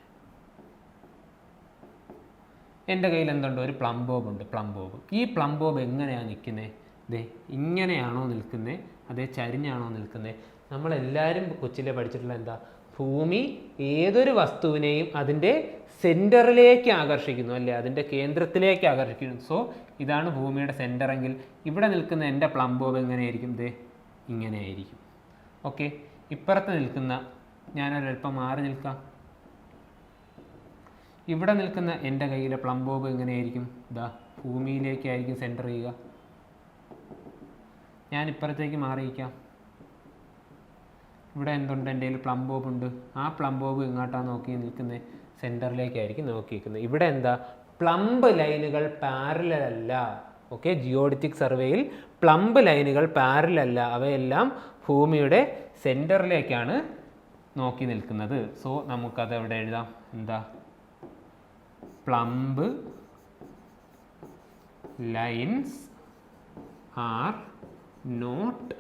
എൻ്റെ കയ്യിൽ എന്തുണ്ട്? ഒരു പ്ലംബ് ബോബ് ഉണ്ട്. Plumb Bob. ഈ പ്ലംബ് ബോബ് എങ്ങനെയാണ് നിൽക്കുന്നത്? ഇങ്ങനെയാണോ നിൽക്കുന്നത്? അതേ ചരിഞ്ഞാണോ നിൽക്കുന്നത്? നമ്മളെല്ലാവരും കൊച്ചിലെ പഠിച്ചിട്ടുള്ള എന്താ? ഭൂമി ഏതൊരു വസ്തുവിനെയും അതിൻ്റെ സെൻറ്ററിലേക്ക് ആകർഷിക്കുന്നു, അല്ലേ? അതിൻ്റെ കേന്ദ്രത്തിലേക്ക് ആകർഷിക്കുന്നു. സോ ഇതാണ് ഭൂമിയുടെ സെൻറ്ററെങ്കിൽ ഇവിടെ നിൽക്കുന്ന എൻ്റെ പ്ലംബ് ബോബ് എങ്ങനെയായിരിക്കും? ഇങ്ങനെയായിരിക്കും. ഓക്കെ, ഇപ്പുറത്ത് നിൽക്കുന്ന ഞാനൊരൽപ്പം മാറി നിൽക്കാം. ഇവിടെ നിൽക്കുന്ന എൻ്റെ കയ്യിലെ പ്ലംബ് ബോബ് എങ്ങനെയായിരിക്കും? ഭൂമിയിലേക്കായിരിക്കും സെൻറ്റർ ചെയ്യുക. ഞാൻ ഇപ്പുറത്തേക്ക് മാറിയിരിക്കാം. ഇവിടെ എന്തുണ്ട്? എൻ്റെ കയ്യിൽ പ്ലംബ് ബോബ് ഉണ്ട്. ആ പ്ലംബ് ബോബ് എങ്ങോട്ടാണ് നോക്കി നിൽക്കുന്നത്? സെൻറ്ററിലേക്കായിരിക്കും നോക്കി നിൽക്കുന്നത്. ഇവിടെ പ്ലംബ് ലൈനുകൾ പാരലൽ അല്ല. ഓക്കെ, ജിയോഡറ്റിക് സർവേയിൽ പ്ലംബ് ലൈനുകൾ പാരലൽ അല്ല, അവയെല്ലാം ഭൂമിയുടെ സെൻറ്ററിലേക്കാണ് നോക്കി നിൽക്കുന്നത്. സോ നമുക്കത് എവിടെ എഴുതാം? Plumb lines are not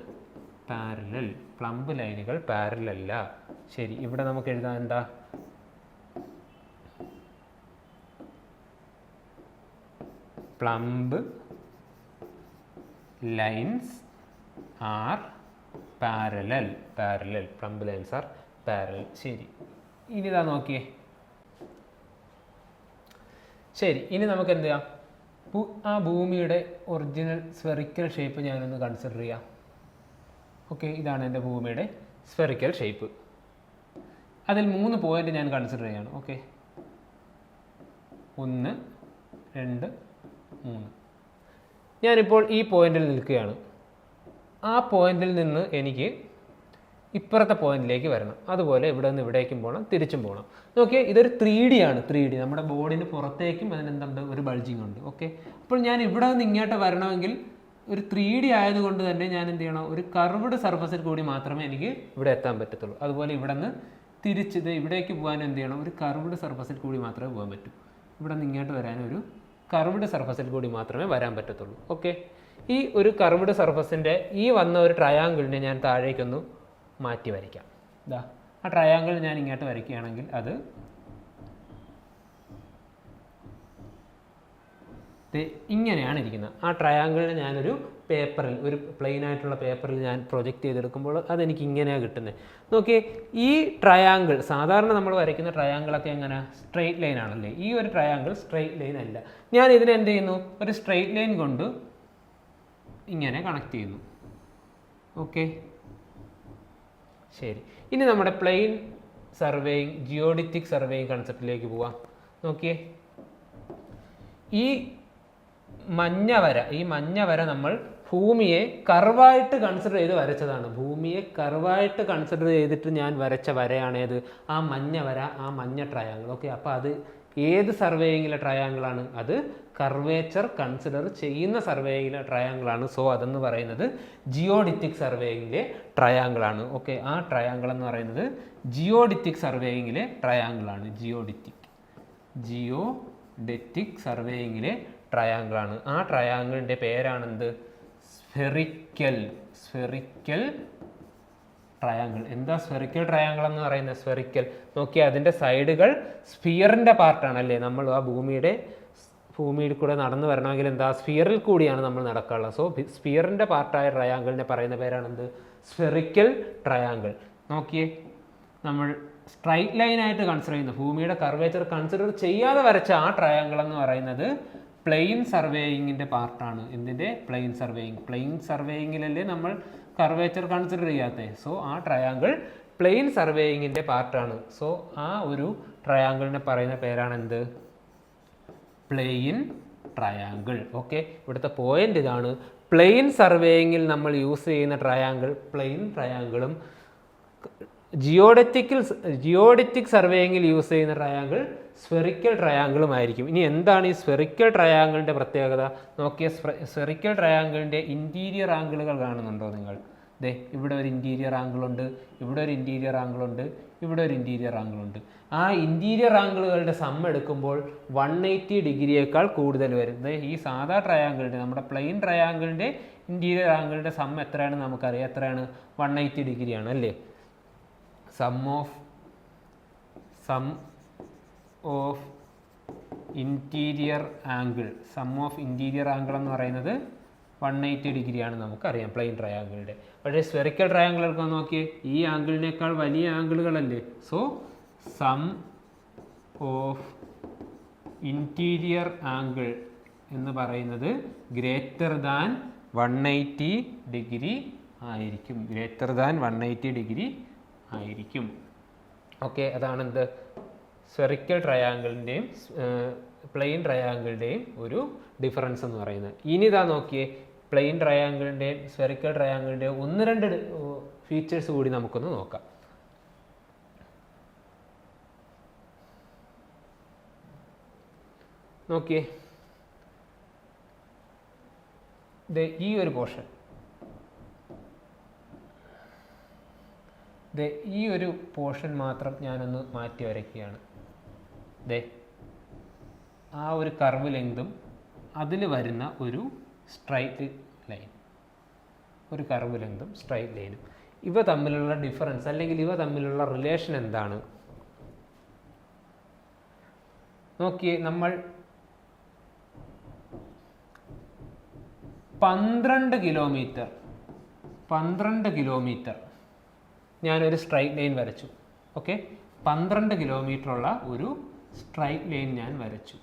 parallel. Plumb ലൈനുകൾ പാരലൽ അല്ല. ശരി, ഇവിടെ നമുക്ക് എഴുതാം plumb lines are parallel. Plumb lines are parallel. ശരി, ഇനി നോക്കിയേ. ശരി, ഇനി നമുക്ക് എന്ത് ചെയ്യാം? ആ ഭൂമിയുടെ ഒറിജിനൽ സ്ഫെറിക്കൽ ഷേപ്പ് ഞാനൊന്ന് കൺസിഡർ ചെയ്യാം. ഓക്കെ, ഇതാണ് എൻ്റെ ഭൂമിയുടെ സ്ഫെറിക്കൽ ഷേപ്പ്. അതിൽ 3 പോയിന്റ് ഞാൻ കൺസിഡർ ചെയ്യാണ്. ഓക്കെ, 1, 2, 3. ഞാനിപ്പോൾ ഈ പോയിന്റിൽ നിൽക്കുകയാണ്. ആ പോയിന്റിൽ നിന്ന് എനിക്ക് ഇപ്പുറത്തെ പോയിന്റിലേക്ക് വരണം. അതുപോലെ ഇവിടെ നിന്ന് ഇവിടേക്കും പോകണം, തിരിച്ചും പോകണം. നോക്കിയേ, ഇതൊരു 3D ആണ്. 3D നമ്മുടെ ബോർഡിന് പുറത്തേക്കും അതിനെന്തുണ്ട്, ഒരു ബൾജിങ് ഉണ്ട്. ഓക്കെ, അപ്പോൾ ഞാൻ ഇവിടെ നിന്ന് ഇങ്ങോട്ട് വരണമെങ്കിൽ ഒരു 3D ആയതുകൊണ്ട് തന്നെ ഞാൻ എന്ത് ചെയ്യണം, ഒരു കർവ്ഡ് സർഫസിൽ കൂടി മാത്രമേ എനിക്ക് ഇവിടെ എത്താൻ പറ്റത്തുള്ളൂ. അതുപോലെ ഇവിടെ നിന്ന് തിരിച്ചത് ഇവിടേക്ക് പോകാൻ എന്ത് ചെയ്യണം, ഒരു കർവ്ഡ് സർഫസിൽ കൂടി മാത്രമേ പോകാൻ പറ്റൂ. ഇവിടെ നിന്ന് ഇങ്ങോട്ട് വരാൻ ഒരു കർവ്ഡ് സർഫസിൽ കൂടി മാത്രമേ വരാൻ പറ്റത്തുള്ളൂ. ഓക്കെ, ഈ ഒരു കർവ്ഡ് സർഫസിൻ്റെ ഈ വന്ന ഒരു ട്രയാങ്കിളിനെ ഞാൻ താഴേക്കൊന്ന് മാറ്റി വരയ്ക്കാം. ഇതാ ആ ട്രയാങ്കിൾ ഞാൻ ഇങ്ങോട്ട് വരയ്ക്കുകയാണെങ്കിൽ അത് ഇങ്ങനെയാണ് ഇരിക്കുന്നത്. ആ ട്രയാങ്കിളിനെ ഞാനൊരു പേപ്പറിൽ, ഒരു പ്ലെയിൻ ആയിട്ടുള്ള പേപ്പറിൽ ഞാൻ പ്രൊജക്റ്റ് ചെയ്തെടുക്കുമ്പോൾ അതെനിക്ക് ഇങ്ങനെയാണ് കിട്ടുന്നത്. നോക്കിയേ, ഈ ട്രയാങ്കിൾ സാധാരണ നമ്മൾ വരയ്ക്കുന്ന ട്രയാങ്കിളൊക്കെ എങ്ങനെ സ്ട്രെയിറ്റ് ലൈൻ ആണല്ലേ. ഈ ഒരു ട്രയാങ്കിൾ സ്ട്രെയിറ്റ് ലൈൻ അല്ല. ഞാൻ ഇതിനെ എന്ത് ചെയ്യുന്നു, ഒരു സ്ട്രെയിറ്റ് ലൈൻ കൊണ്ട് ഇങ്ങനെ കണക്ട് ചെയ്യുന്നു. ഓക്കെ, ശരി. ഇനി നമ്മുടെ പ്ലെയിൻ സർവേയിങ്, ജിയോഡിറ്റിക് സർവേയിങ് കൺസെപ്റ്റിലേക്ക് പോവാം. നോക്കിയേ, ഈ മഞ്ഞ വര നമ്മൾ ഭൂമിയെ കർവായിട്ട് കൺസിഡർ ചെയ്ത് വരച്ചതാണ്. ഭൂമിയെ കർവായിട്ട് കൺസിഡർ ചെയ്തിട്ട് ഞാൻ വരച്ച വരയാണേത്, ആ മഞ്ഞ വര, ആ മഞ്ഞ ട്രയാങ്കിൾ. ഓക്കെ, അപ്പോൾ അത് ഏത് സർവേയിങ്ങിലെ ട്രയാങ്കിളാണ്? അത് കർവേച്ചർ കൺസിഡർ ചെയ്യുന്ന സർവേയിങ്ങിലെ ട്രയാങ്കിളാണ്. സോ അതെന്ന് പറയുന്നത് ജിയോഡിറ്റിക് സർവേയിങ്ങിലെ ട്രയാങ്കിളാണ്. ഓക്കെ, ആ ട്രയാങ്കിൾ എന്ന് പറയുന്നത് ജിയോഡിറ്റിക് സർവേയിങ്ങിലെ ട്രയാങ്കിളാണ്. ജിയോഡിറ്റിക് സർവേയിങ്ങിലെ ട്രയാങ്കിളാണ്. ആ ട്രയാങ്കിളിൻ്റെ പേരാണെന്ത്? Spherical triangle. എന്താ സ്ഫെറിക്കൽ ട്രയാങ്കിൾ എന്ന് പറയുന്നത്? സ്ഫെറിക്കൽ, നോക്കിയാൽ അതിൻ്റെ സൈഡുകൾ സ്ഫിയറിൻ്റെ പാർട്ടാണ് അല്ലേ. നമ്മൾ ആ ഭൂമിയിൽ കൂടെ നടന്നു വരണമെങ്കിൽ എന്താ, സ്ഫിയറിൽ കൂടിയാണ് നമ്മൾ നടക്കാനുള്ളത്. സോ സ്ഫിയറിൻ്റെ പാർട്ടായ ട്രയാങ്കിളിനെ പറയുന്ന പേരാണെന്ത്? Spherical triangle. നോക്കിയേ, നമ്മൾ സ്ട്രൈറ്റ് ലൈനായിട്ട് കൺസിഡർ ചെയ്യുന്ന, ഭൂമിയുടെ കർവേച്ചർ കൺസിഡർ ചെയ്യാതെ വരച്ച ആ ട്രയാങ്കിൾ എന്ന് പറയുന്നത് പ്ലെയിൻ സർവേയിങ്ങിൻ്റെ പാർട്ടാണ്. എന്തിൻ്റെ? പ്ലെയിൻ സർവേയിങ്ങിലല്ലേ നമ്മൾ കർവേച്ചർ കൺസിഡർ ചെയ്യാത്തത്. സോ ആ ട്രയാങ്കിൾ പ്ലെയിൻ സർവേയിങ്ങിൻ്റെ പാർട്ടാണ്. സോ ആ ഒരു ട്രയാങ്കിളിനെ പറയുന്ന പേരാണെന്ത്? Plane triangle. ഓക്കെ, ഇവിടുത്തെ പോയിന്റ് ഇതാണ്. പ്ലെയിൻ സർവേയിങ്ങിൽ നമ്മൾ യൂസ് ചെയ്യുന്ന ട്രയാങ്കിൾ പ്ലെയിൻ ട്രയാങ്കിളും ജിയോഡിറ്റിക് സർവേയിങ്ങിൽ യൂസ് ചെയ്യുന്ന ട്രയാങ്കിൾ സ്ഫെറിക്കൽ ട്രയാങ്കിളും ആയിരിക്കും. ഇനി എന്താണ് ഈ സ്ഫെറിക്കൽ ട്രയാങ്കിളിൻ്റെ പ്രത്യേകത? നോക്കിയ സ്ഫെറിക്കൽ ട്രയാങ്കിളിൻ്റെ ഇൻറ്റീരിയർ ആംഗിളുകൾ കാണുന്നുണ്ടോ നിങ്ങൾ? ദേ ഇവിടെ ഒരു ഇൻറ്റീരിയർ ആംഗിളുണ്ട്, ഇവിടെ ഒരു ഇൻറ്റീരിയർ ആംഗിളുണ്ട്, ഇവിടെ ഒരു ഇൻറ്റീരിയർ ആംഗിളുണ്ട്. ആ ഇൻറ്റീരിയർ ആംഗിളുകളുടെ സം എടുക്കുമ്പോൾ 180 ഡിഗ്രിയേക്കാൾ കൂടുതൽ വരും. ഈ സാധാ ട്രയാങ്കിളിൻ്റെ, നമ്മുടെ പ്ലെയിൻ ട്രയാങ്കിളിൻ്റെ ഇൻറ്റീരിയർ ആംഗിളിൻ്റെ സം എത്രയാണ് നമുക്കറിയാം. എത്രയാണ്? 180 ഡിഗ്രിയാണ് അല്ലേ. സം ഓഫ് ഇൻറ്റീരിയർ ആംഗിൾ എന്ന് പറയുന്നത് 180 ഡിഗ്രിയാണ് നമുക്കറിയാം പ്ലെയിൻ ട്രയാങ്കിളിൻ്റെ. പക്ഷേ സ്ഫെറിക്കൽ ട്രയാങ്കിളൊക്കെ നോക്കിയേ, ഈ ആംഗിളിനേക്കാൾ വലിയ ആംഗിളുകളല്ലേ. So sum of interior angle എന്ന് പറയുന്നത് ഗ്രേറ്റർ ദാൻ 180 ഡിഗ്രി ആയിരിക്കും. ഓക്കെ, അതാണെന്ത്? സ്ഫെറിക്കൽ ട്രയാങ്കിളിൻ്റെയും പ്ലെയിൻ ട്രയാങ്കിളിൻ്റെയും ഒരു ഡിഫറൻസ് എന്ന് പറയുന്നത്. ഇനി ഇതാ നോക്കിയേ, പ്ലെയിൻ ട്രയാങ്കിളിൻ്റെയും സ്ഫെറിക്കൽ ട്രയാങ്കിളിൻ്റെയും 1-2 ഫീച്ചേഴ്സ് കൂടി നമുക്കൊന്ന് നോക്കാം. നോക്കിയേ, ഈ ഒരു പോർഷൻ, ഈ ഒരു പോർഷൻ മാത്രം ഞാനൊന്ന് മാറ്റി വരയ്ക്കുകയാണ്. ആ ഒരു കർവ് ലെങ്തും അതിൽ വരുന്ന ഒരു സ്ട്രൈറ്റ് ലൈൻ, ഒരു കർവ് ലെങ്തും സ്ട്രൈറ്റ് ലൈനും, ഇവ തമ്മിലുള്ള ഡിഫറൻസ് അല്ലെങ്കിൽ ഇവ തമ്മിലുള്ള റിലേഷൻ എന്താണ്? നോക്കിയേ, നമ്മൾ 12 കിലോമീറ്റർ ഞാനൊരു സ്ട്രൈറ്റ് ലൈൻ വരച്ചു. ഓക്കെ, 12 കിലോമീറ്ററുള്ള ഒരു സ്ട്രൈറ്റ് ലൈൻ ഞാൻ വരച്ചു.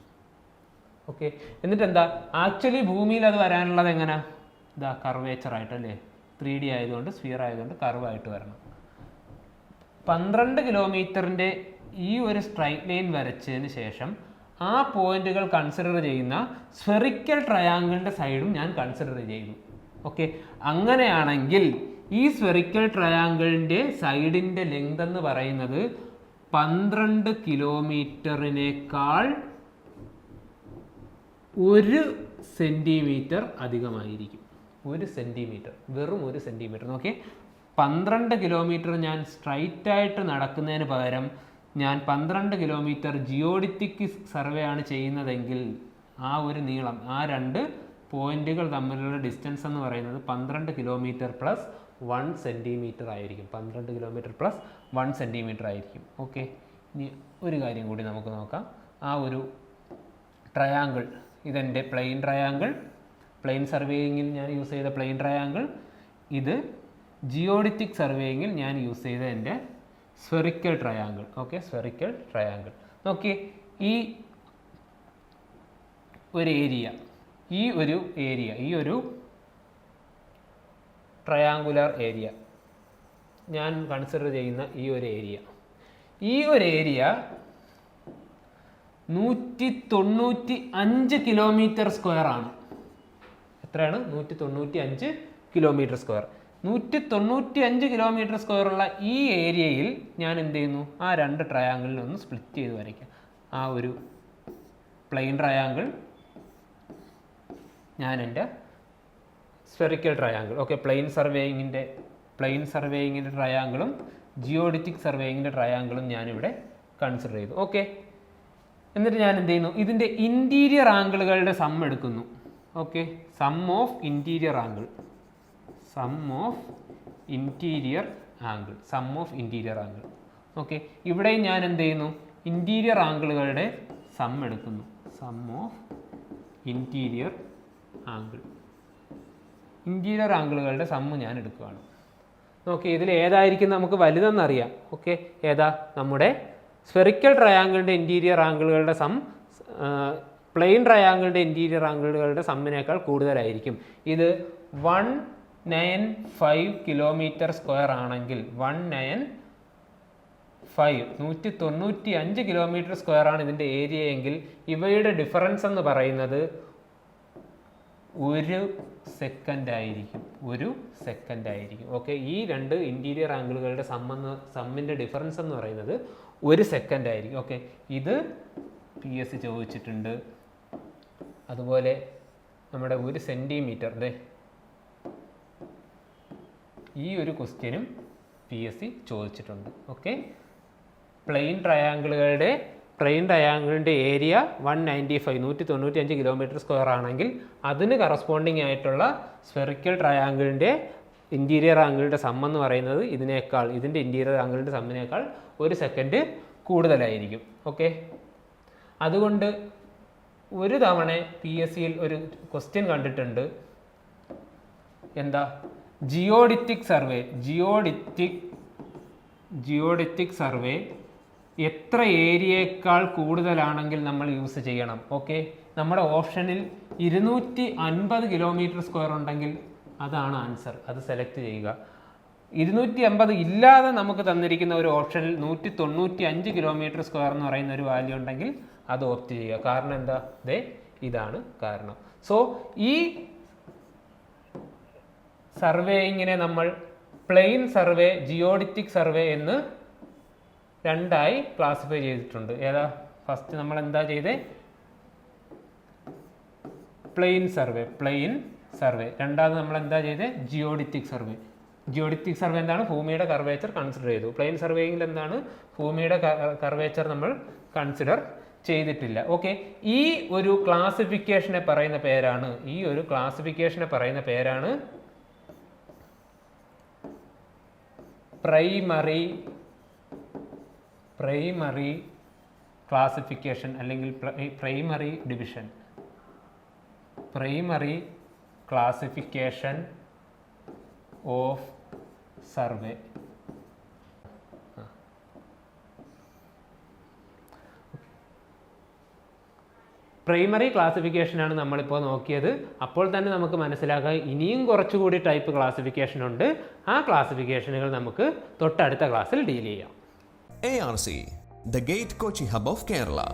ഓക്കെ, എന്നിട്ട് എന്താ, ആക്ച്വലി ഭൂമിയിൽ അത് വരാനുള്ളത് എങ്ങനെ? ഇതാ കർവേച്ചർ ആയിട്ടല്ലേ, 3D ആയതുകൊണ്ട്, സ്ഫിയർ ആയതുകൊണ്ട് കർവായിട്ട് വരണം. 12 കിലോമീറ്ററിൻ്റെ ഈ ഒരു സ്ട്രൈറ്റ് ലൈൻ വരച്ചതിന് ശേഷം ആ പോയിന്റുകൾ കൺസിഡർ ചെയ്യുന്ന സ്ഫെറിക്കൽ ട്രയാങ്കിളിൻ്റെ സൈഡും ഞാൻ കൺസിഡർ ചെയ്തു. ഓക്കെ, അങ്ങനെയാണെങ്കിൽ ഈ സ്ഫെറിക്കൽ ട്രയാങ്കിളിൻ്റെ സൈഡിൻ്റെ ലെങ്ത് എന്ന് പറയുന്നത് 12 കിലോമീറ്ററിനേക്കാൾ 1 സെൻറ്റിമീറ്റർ അധികമായിരിക്കും. 1 സെൻറ്റിമീറ്റർ, വെറും 1 സെൻറ്റിമീറ്റർ. നോക്കിയേ, 12 കിലോമീറ്റർ ഞാൻ സ്ട്രൈറ്റ് ആയിട്ട് നടക്കുന്നതിന് പകരം ഞാൻ 12 കിലോമീറ്റർ ജിയോഡിറ്റിക് സർവേ ആണ് ചെയ്യുന്നതെങ്കിൽ ആ ഒരു നീളം, ആ 2 പോയിന്റുകൾ തമ്മിലുള്ള ഡിസ്റ്റൻസ് എന്ന് പറയുന്നത് 12 കിലോമീറ്റർ പ്ലസ് 1 സെൻറ്റിമീറ്റർ ആയിരിക്കും. 12 കിലോമീറ്റർ പ്ലസ് 1 സെൻറ്റിമീറ്റർ ആയിരിക്കും. ഓക്കെ, ഇനി ഒരു കാര്യം കൂടി നമുക്ക് നോക്കാം. ആ ഒരു ട്രയാങ്കിൾ, ഇതെൻ്റെ പ്ലെയിൻ ട്രയാങ്കിൾ, പ്ലെയിൻ സർവേയിങ്ങിൽ ഞാൻ യൂസ് ചെയ്ത പ്ലെയിൻ ട്രയാങ്കിൾ. ഇത് ജിയോഡിറ്റിക് സർവേയിങ്ങിൽ ഞാൻ യൂസ് ചെയ്ത എൻ്റെ spherical triangle. Okay, spherical triangle. നോക്കിയേ, ഈ ഒരു ട്രയാങ്കുലർ ഏരിയ ഞാൻ കൺസിഡർ ചെയ്യുന്ന ഈ ഒരു ഏരിയ 195 കിലോമീറ്റർ സ്ക്വയർ ആണ്. എത്രയാണ്? 195 കിലോമീറ്റർ സ്ക്വയർ. 195 കിലോമീറ്റർ സ്ക്വയർ ഉള്ള ഈ ഏരിയയിൽ ഞാൻ എന്ത് ചെയ്യുന്നു? ആ 2 ട്രയാങ്കിളിനെ ഒന്ന് സ്പ്ലിറ്റ് ചെയ്ത് വരയ്ക്കാം. ആ ഒരു പ്ലെയിൻ ട്രയാങ്കിൾ, ഞാൻ എൻ്റെ സ്ഫെറിക്കൽ ട്രയാങ്കിൾ, ഓക്കെ, പ്ലെയിൻ സർവേയിങ്ങിൻ്റെ ട്രയാങ്കിളും ജിയോഡിറ്റിക് സർവേയിങ്ങിൻ്റെ ട്രയാങ്കിളും ഞാനിവിടെ കൺസിഡർ ചെയ്തു. ഓക്കെ, എന്നിട്ട് ഞാൻ എന്ത് ചെയ്യുന്നു? ഇതിൻ്റെ ഇൻറ്റീരിയർ ആംഗിളുകളുടെ സം എടുക്കുന്നു. Okay, sum of interior angle. Okay, ഇവിടെ ഞാൻ എന്ത് ചെയ്യുന്നു? ഇൻറ്റീരിയർ ആംഗിളുകളുടെ സം എടുക്കുന്നു. സം ഓഫ് ഇൻറ്റീരിയർ ആംഗിളുകളുടെ സമ്മ് ഞാൻ എടുക്കുകയാണ്. ഓക്കെ, ഇതിൽ ഏതായിരിക്കും നമുക്ക് വലുതെന്നറിയാം. ഓക്കെ, ഏതാ? നമ്മുടെ സ്ഫെറിക്കൽ ട്രയാങ്കിളിൻ്റെ ഇൻറ്റീരിയർ ആംഗിളുകളുടെ സം പ്ലെയിൻ ട്രയാങ്കിളിൻ്റെ ഇൻറ്റീരിയർ ആംഗിളുകളുടെ സമ്മിനേക്കാൾ കൂടുതലായിരിക്കും. ഇത് 195 കിലോമീറ്റർ സ്ക്വയർ ആണെങ്കിൽ 195 കിലോമീറ്റർ സ്ക്വയർ ആണ് ഇതിൻ്റെ ഏരിയ എങ്കിൽ ഇവയുടെ ഡിഫറൻസ് എന്ന് പറയുന്നത് 1 സെക്കൻഡ് ആയിരിക്കും. ഓക്കെ, ഈ 2 ഇൻറ്റീരിയർ ആംഗിളുകളുടെ സമ്മിൻ്റെ ഡിഫറൻസ് എന്ന് പറയുന്നത് 1 സെക്കൻഡ് ആയിരിക്കും. ഓക്കെ, ഇത് PSC ചോദിച്ചിട്ടുണ്ട്. അതുപോലെ നമ്മുടെ 1 സെൻറ്റിമീറ്റർ, ഈ ഒരു ക്വസ്റ്റ്യനും PSC ചോദിച്ചിട്ടുണ്ട്. ഓക്കെ, പ്ലെയിൻ ട്രയാങ്കിളിൻ്റെ ഏരിയ 195 കിലോമീറ്റർ സ്ക്വയർ ആണെങ്കിൽ അതിന് കറസ്പോണ്ടിങ് ആയിട്ടുള്ള സ്ഫെറിക്കൽ ട്രയാങ്കിളിൻ്റെ ഇൻറ്റീരിയർ ആംഗിളുടെ സം എന്ന് പറയുന്നത് ഇതിൻ്റെ ഇൻറ്റീരിയർ ആംഗിളിൻ്റെ സമ്മിനേക്കാൾ 1 സെക്കൻഡ് കൂടുതലായിരിക്കും. ഓക്കെ, അതുകൊണ്ട് ഒരു തവണ PSCയിൽ ഒരു ക്വസ്റ്റ്യൻ കണ്ടിട്ടുണ്ട്. എന്താ? ജിയോഡിറ്റിക് സർവേ എത്ര ഏരിയയേക്കാൾ കൂടുതലാണെങ്കിൽ നമ്മൾ യൂസ് ചെയ്യണം? ഓക്കെ, നമ്മുടെ ഓപ്ഷനിൽ 250 കിലോമീറ്റർ സ്ക്വയർ ഉണ്ടെങ്കിൽ അതാണ് ആൻസർ, അത് സെലക്ട് ചെയ്യുക. 250 ഇല്ലാതെ നമുക്ക് തന്നിരിക്കുന്ന ഒരു ഓപ്ഷനിൽ 195 കിലോമീറ്റർ സ്ക്വയർ എന്ന് പറയുന്ന ഒരു വാല്യൂ ഉണ്ടെങ്കിൽ അത് ഓപ്റ്റ് ചെയ്യുക. കാരണം എന്താ? ഇതാണ് കാരണം. സോ ഈ സർവേയിങ്ങിനെ നമ്മൾ പ്ലെയിൻ സർവേ, ജിയോഡിറ്റിക് സർവേ എന്ന് 2ആയി ക്ലാസിഫൈ ചെയ്തിട്ടുണ്ട്. ഏതാ? ഫസ്റ്റ് നമ്മൾ എന്താ ചെയ്തേ? Plane survey. രണ്ടാമത് നമ്മൾ എന്താ ചെയ്തേ? ജിയോഡിറ്റിക് സർവേ എന്താണ്? ഭൂമിയുടെ കർവേച്ചർ കൺസിഡർ ചെയ്തു. പ്ലെയിൻ സർവേയിൽ എന്താണ്? ഭൂമിയുടെ കർവേച്ചർ നമ്മൾ കൺസിഡർ ചെയ്തിട്ടില്ല. ഓക്കെ, ഈ ഒരു ക്ലാസിഫിക്കേഷനെ പറയുന്ന പേരാണ് പ്രൈമറി ക്ലാസിഫിക്കേഷൻ അല്ലെങ്കിൽ primary division. Primary classification of survey. പ്രൈമറി ക്ലാസിഫിക്കേഷനാണ് നമ്മളിപ്പോൾ നോക്കിയത്. അപ്പോൾ തന്നെ നമുക്ക് മനസ്സിലാക്കാം ഇനിയും കുറച്ചുകൂടി ടൈപ്പ് ക്ലാസിഫിക്കേഷൻ ഉണ്ട്. ആ ക്ലാസിഫിക്കേഷനുകൾ നമുക്ക് തൊട്ടടുത്ത ക്ലാസ്സിൽ ഡീൽ ചെയ്യാം. ARC, the Gate Kochi Hub of Kerala.